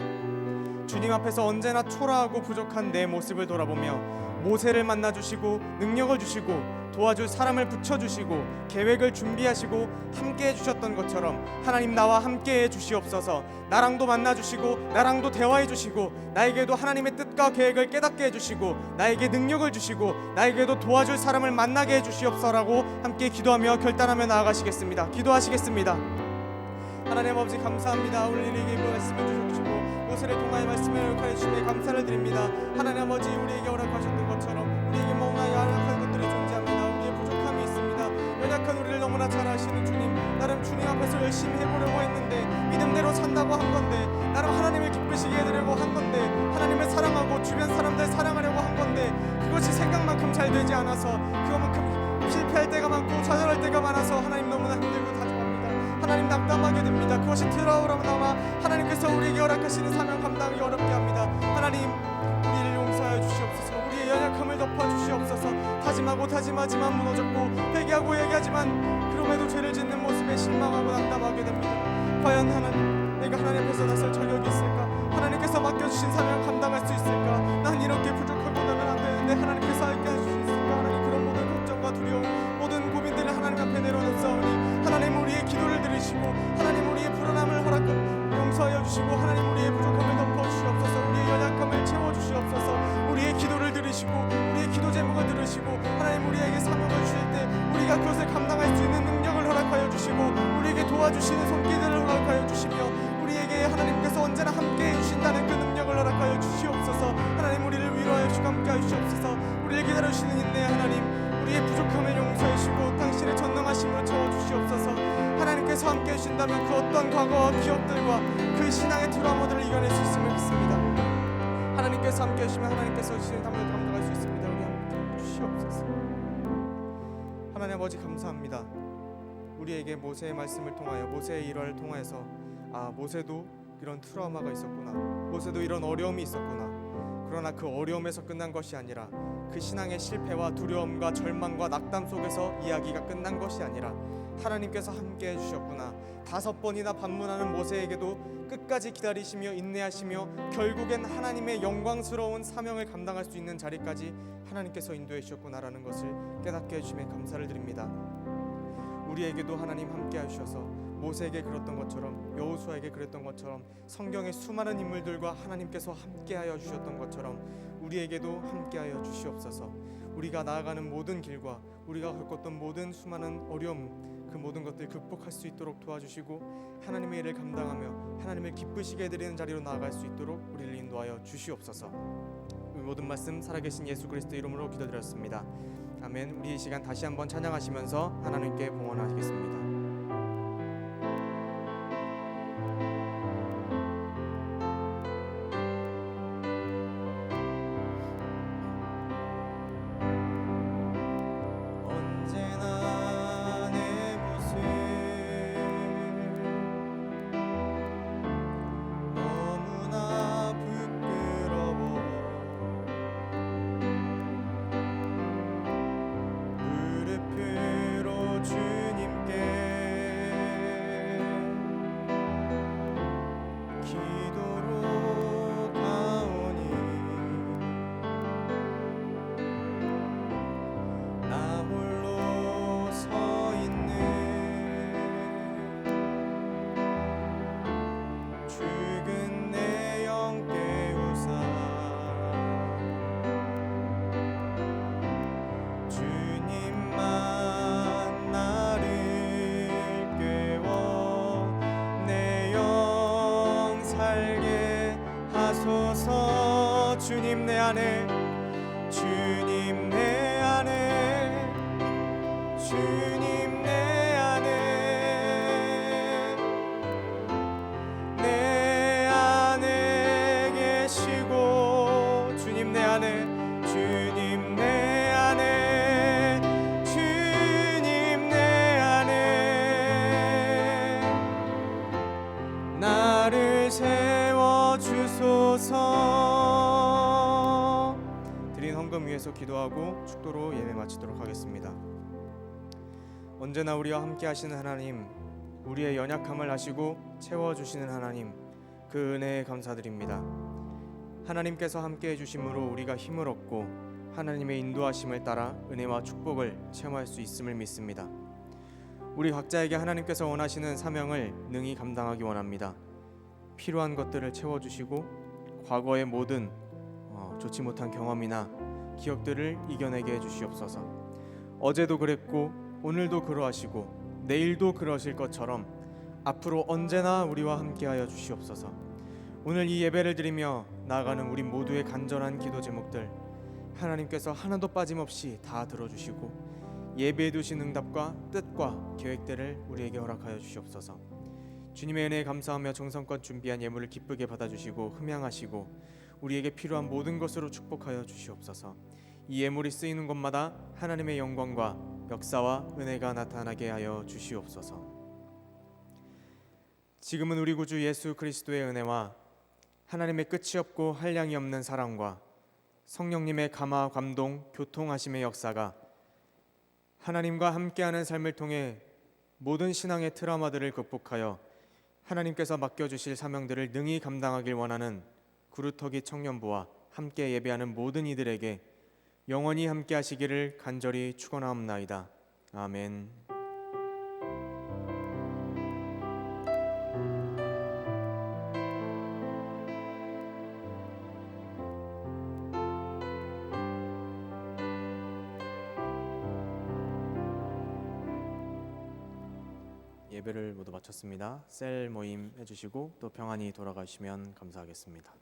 주님 앞에서 언제나 초라하고 부족한 내 모습을 돌아보며 모세를 만나주시고 능력을 주시고 도와줄 사람을 붙여주시고 계획을 준비하시고 함께해 주셨던 것처럼 하나님 나와 함께해 주시옵소서. 나랑도 만나주시고 나랑도 대화해 주시고 나에게도 하나님의 뜻과 계획을 깨닫게 해주시고 나에게 능력을 주시고 나에게도 도와줄 사람을 만나게 해주시옵소서라고 함께 기도하며 결단하며 나아가시겠습니다. 기도하시겠습니다. 하나님 아버지 감사합니다. 우리에게 말씀을 주시고 모세를 통하여 말씀을 허락하여 주심에 감사를 드립니다. 하나님 아버지 우리에게 허락하셨던 것처럼 우리에게 뭔가 연약한 것들이 존재합니다. 우리의 부족함이 있습니다. 연약한 우리를 너무나 잘 아시는 주님, 나름 주님 앞에서 열심히 해보려고 했는데 믿음대로 산다고 한 건데, 나름 하나님을 기쁘시게 해드리려고 한 건데, 하나님을 사랑하고 주변 사람들 사랑하려고 한 건데 그것이 생각만큼 잘 되지 않아서 그것만큼 실패할 때가 많고 좌절할 때가 많아서 하나님 너무나 힘들고 다정합니다. 하나님 낙담하게 됩니다. 그것이 트라우마나 하나님께서 우리에게 허락하시는 사명 감당이 어렵게 합니다. 하나님 우리를 용서하여 주시옵소서. 우리의 연약함을 덮어주시옵소서. 다짐하고 다짐하지만 무너졌고 회개하고 회개하지만 그럼에도 죄를 짓는 모습에 실망하고 낙담하게 됩니다. 과연 하나님, 내가 하나님 앞에서 나설 자격이 있을까? 하나님께서 맡겨주신 사명 감당할 수 있을까? 난 이렇게 부족하고 나면 안 되는데 하나님께서 알게 해주실 수 있을까? 하나님 그런 모든 걱정과 두려움, 모든 고민들을 하나님 앞에 내려놓사오니 하나님 우리의 기도를 들으시고 하나님 우리의 불안함을 용서하여 주시고 하나님 우리의 부족함을 덮어주시옵소서. 우리의 연약함을 채워주시옵소서. 우리의 기도를 들으시고 우리의 기도 제목을 들으시고 하나님 우리에게 사명을 주실 때 우리가 그것을 감당할 수 있는 능력을 허락하여 주시고 우리에게 도와주시는 손길들을 허락하여 주시며 우리에게 하나님께서 언제나 함께해 주신다는 그 능력을 허락하여 주시옵소서. 하나님 우리를 위로하여 주시고 함께하여 주시옵소서. 우리를 기다려주시는 인내 하나님, 우리의 부족함을 용서해 주시고 당신의 전능하심으로 채워주시옵소서. 하나님께서 함께해 주신다면 그 어떤 과거와 기억들과 그 신앙의 트라우마들을 이겨낼 수 있음을 믿습니다. 하나님께서 함께해 주시면 하나님께서 주시는 담을 감당할 수 있습니다. 우리 함께해 주시옵소서. 하나님 아버지 감사합니다. 우리에게 모세의 말씀을 통하여 모세의 일화를 통하여서 모세도 이런 트라우마가 있었구나, 모세도 이런 어려움이 있었구나. 그러나 그 어려움에서 끝난 것이 아니라 그 신앙의 실패와 두려움과 절망과 낙담 속에서 이야기가 끝난 것이 아니라 하나님께서 함께 해주셨구나. 5번이나 반문하는 모세에게도 끝까지 기다리시며 인내하시며 결국엔 하나님의 영광스러운 사명을 감당할 수 있는 자리까지 하나님께서 인도해 주셨구나라는 것을 깨닫게 해주시면 감사를 드립니다. 우리에게도 하나님 함께 하셔서 모세에게 그랬던 것처럼 여호수아에게 그랬던 것처럼 성경의 수많은 인물들과 하나님께서 함께하여 주셨던 것처럼 우리에게도 함께하여 주시옵소서. 우리가 나아가는 모든 길과 우리가 겪었던 모든 수많은 어려움, 그 모든 것들 극복할 수 있도록 도와주시고 하나님의 일을 감당하며 하나님을 기쁘시게 해드리는 자리로 나아갈 수 있도록 우리를 인도하여 주시옵소서. 이 모든 말씀 살아계신 예수 그리스도 이름으로 기도드렸습니다. 아멘. 우리 이 시간 다시 한번 찬양하시면서 하나님께 봉헌하시겠습니다. 주님 내 안에, 주님 내 안에, 주님 내 안에, 내 안에 계시고 주님 내 안에, 주님 내 안에, 주님 기도하고 축도로 예배 마치도록 하겠습니다. 언제나 우리와 함께 하시는 하나님, 우리의 연약함을 아시고 채워주시는 하나님, 그 은혜에 감사드립니다. 하나님께서 함께 해주심으로 우리가 힘을 얻고 하나님의 인도하심을 따라 은혜와 축복을 체험할 수 있음을 믿습니다. 우리 각자에게 하나님께서 원하시는 사명을 능히 감당하기 원합니다. 필요한 것들을 채워주시고 과거의 모든 좋지 못한 경험이나 기억들을 이겨내게 해주시옵소서. 어제도 그랬고 오늘도 그러하시고 내일도 그러실 것처럼 앞으로 언제나 우리와 함께하여 주시옵소서. 오늘 이 예배를 드리며 나아가는 우리 모두의 간절한 기도 제목들 하나님께서 하나도 빠짐없이 다 들어주시고 예배에 두신 응답과 뜻과 계획들을 우리에게 허락하여 주시옵소서. 주님의 은혜에 감사하며 정성껏 준비한 예물을 기쁘게 받아주시고 흠양하시고 우리에게 필요한 모든 것으로 축복하여 주시옵소서. 이 예물이 쓰이는 곳마다 하나님의 영광과 역사와 은혜가 나타나게 하여 주시옵소서. 지금은 우리 구주 예수 그리스도의 은혜와 하나님의 끝이 없고 한량이 없는 사랑과 성령님의 감화, 감동, 교통하심의 역사가 하나님과 함께하는 삶을 통해 모든 신앙의 트라우마들을 극복하여 하나님께서 맡겨주실 사명들을 능히 감당하길 원하는 구루터기 청년부와 함께 예배하는 모든 이들에게 영원히 함께 하시기를 간절히 축원하옵나이다. 아멘. 예배를 모두 마쳤습니다. 셀 모임 해주시고 또 평안히 돌아가시면 감사하겠습니다.